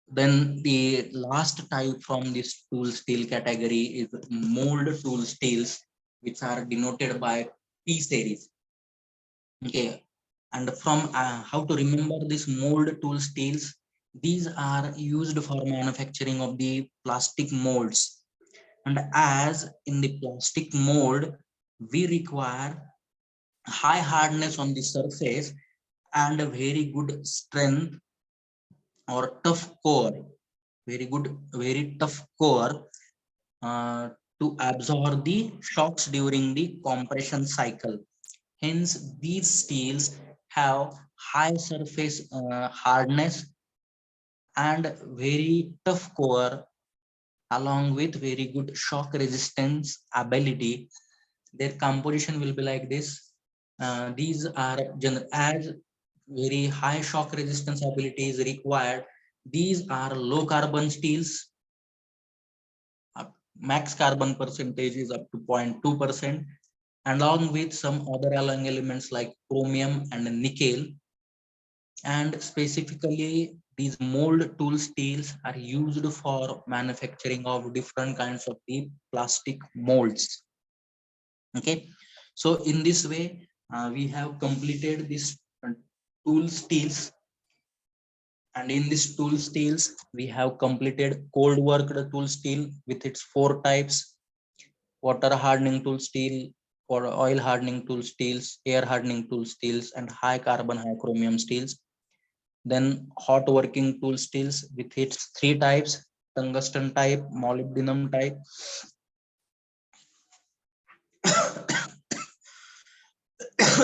Then the last type from this tool steel category is mold tool steels, which are denoted by P series. Okay, and from how to remember this mold tool steels, these are used for manufacturing of the plastic molds. And as in the plastic mold, we require high hardness on the surface and a very good strength or tough core, very tough core uh, to absorb the shocks during the compression cycle. Hence, these steels have high surface hardness and very tough core, along with very good shock resistance ability. Their composition will be like this. These are as very high shock resistance ability is required. These are low carbon steels. Max carbon percentage is up to 0.2%, and along with some other alloying elements like chromium and nickel. And specifically, these mold tool steels are used for manufacturing of different kinds of the plastic molds. Okay, so in this way, we have completed this tool steels, and in this tool steels, we have completed cold worked tool steel with its four types: water hardening tool steel, or oil hardening tool steels, air hardening tool steels, and high carbon, high chromium steels. Then hot working tool steels with its three types: tungsten type, molybdenum type,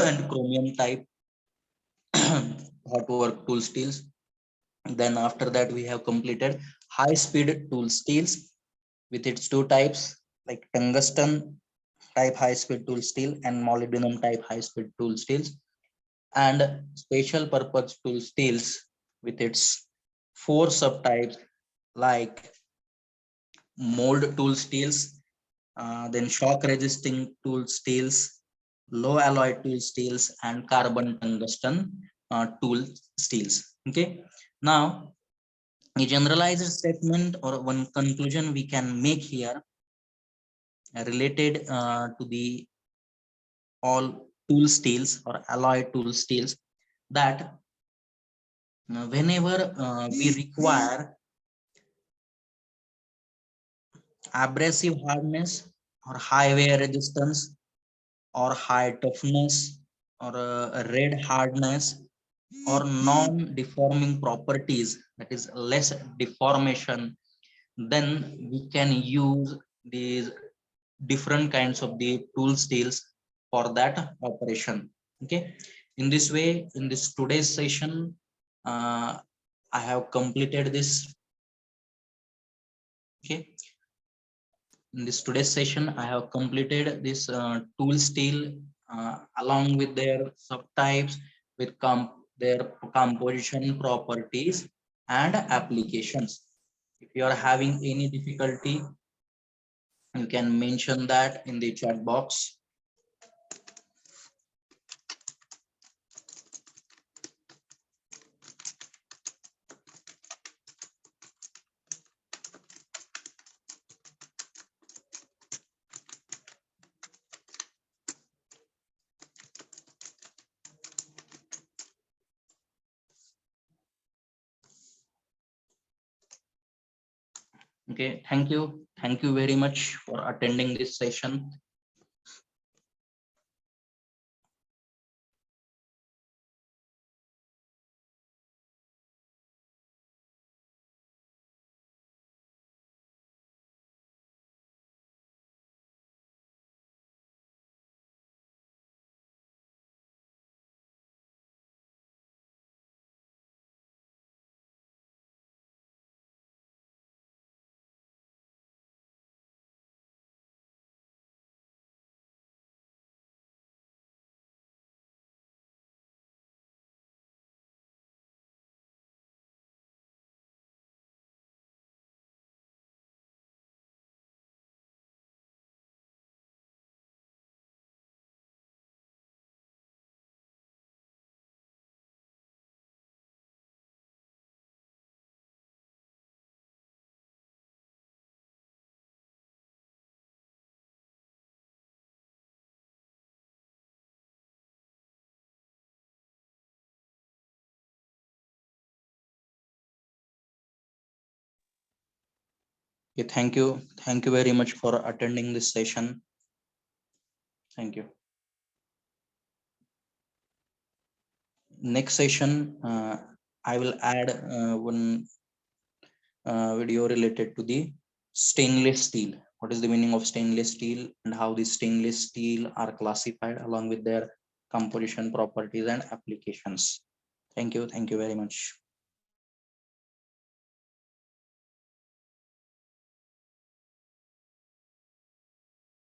and chromium type hot work tool steels. Then after that, we have completed high speed tool steels with its two types, like tungsten type high speed tool steel and molybdenum type high speed tool steels, and special purpose tool steels with its four subtypes, like mold tool steels, then shock resisting tool steels, low alloy tool steels, and carbon tungsten tool steels. Okay, now a generalized statement or one conclusion we can make here related to the all tool steels or alloy tool steels, that whenever we require abrasive hardness or high wear resistance or high toughness or red hardness or non-deforming properties, that is less deformation, then we can use these different kinds of the tool steels for that operation. Okay, in this way, in this today's session, uh, I have completed this. Okay, in this today's session, I have completed this tool steel along with their subtypes, with their composition properties and applications. If you are having any difficulty, you can mention that in the chat box. Okay, thank you very much for attending this session. Okay, thank you very much for attending this session. Thank you. Next session, I will add one video related to the stainless steel. What is the meaning of stainless steel and how the stainless steel are classified along with their composition properties and applications. Thank you very much.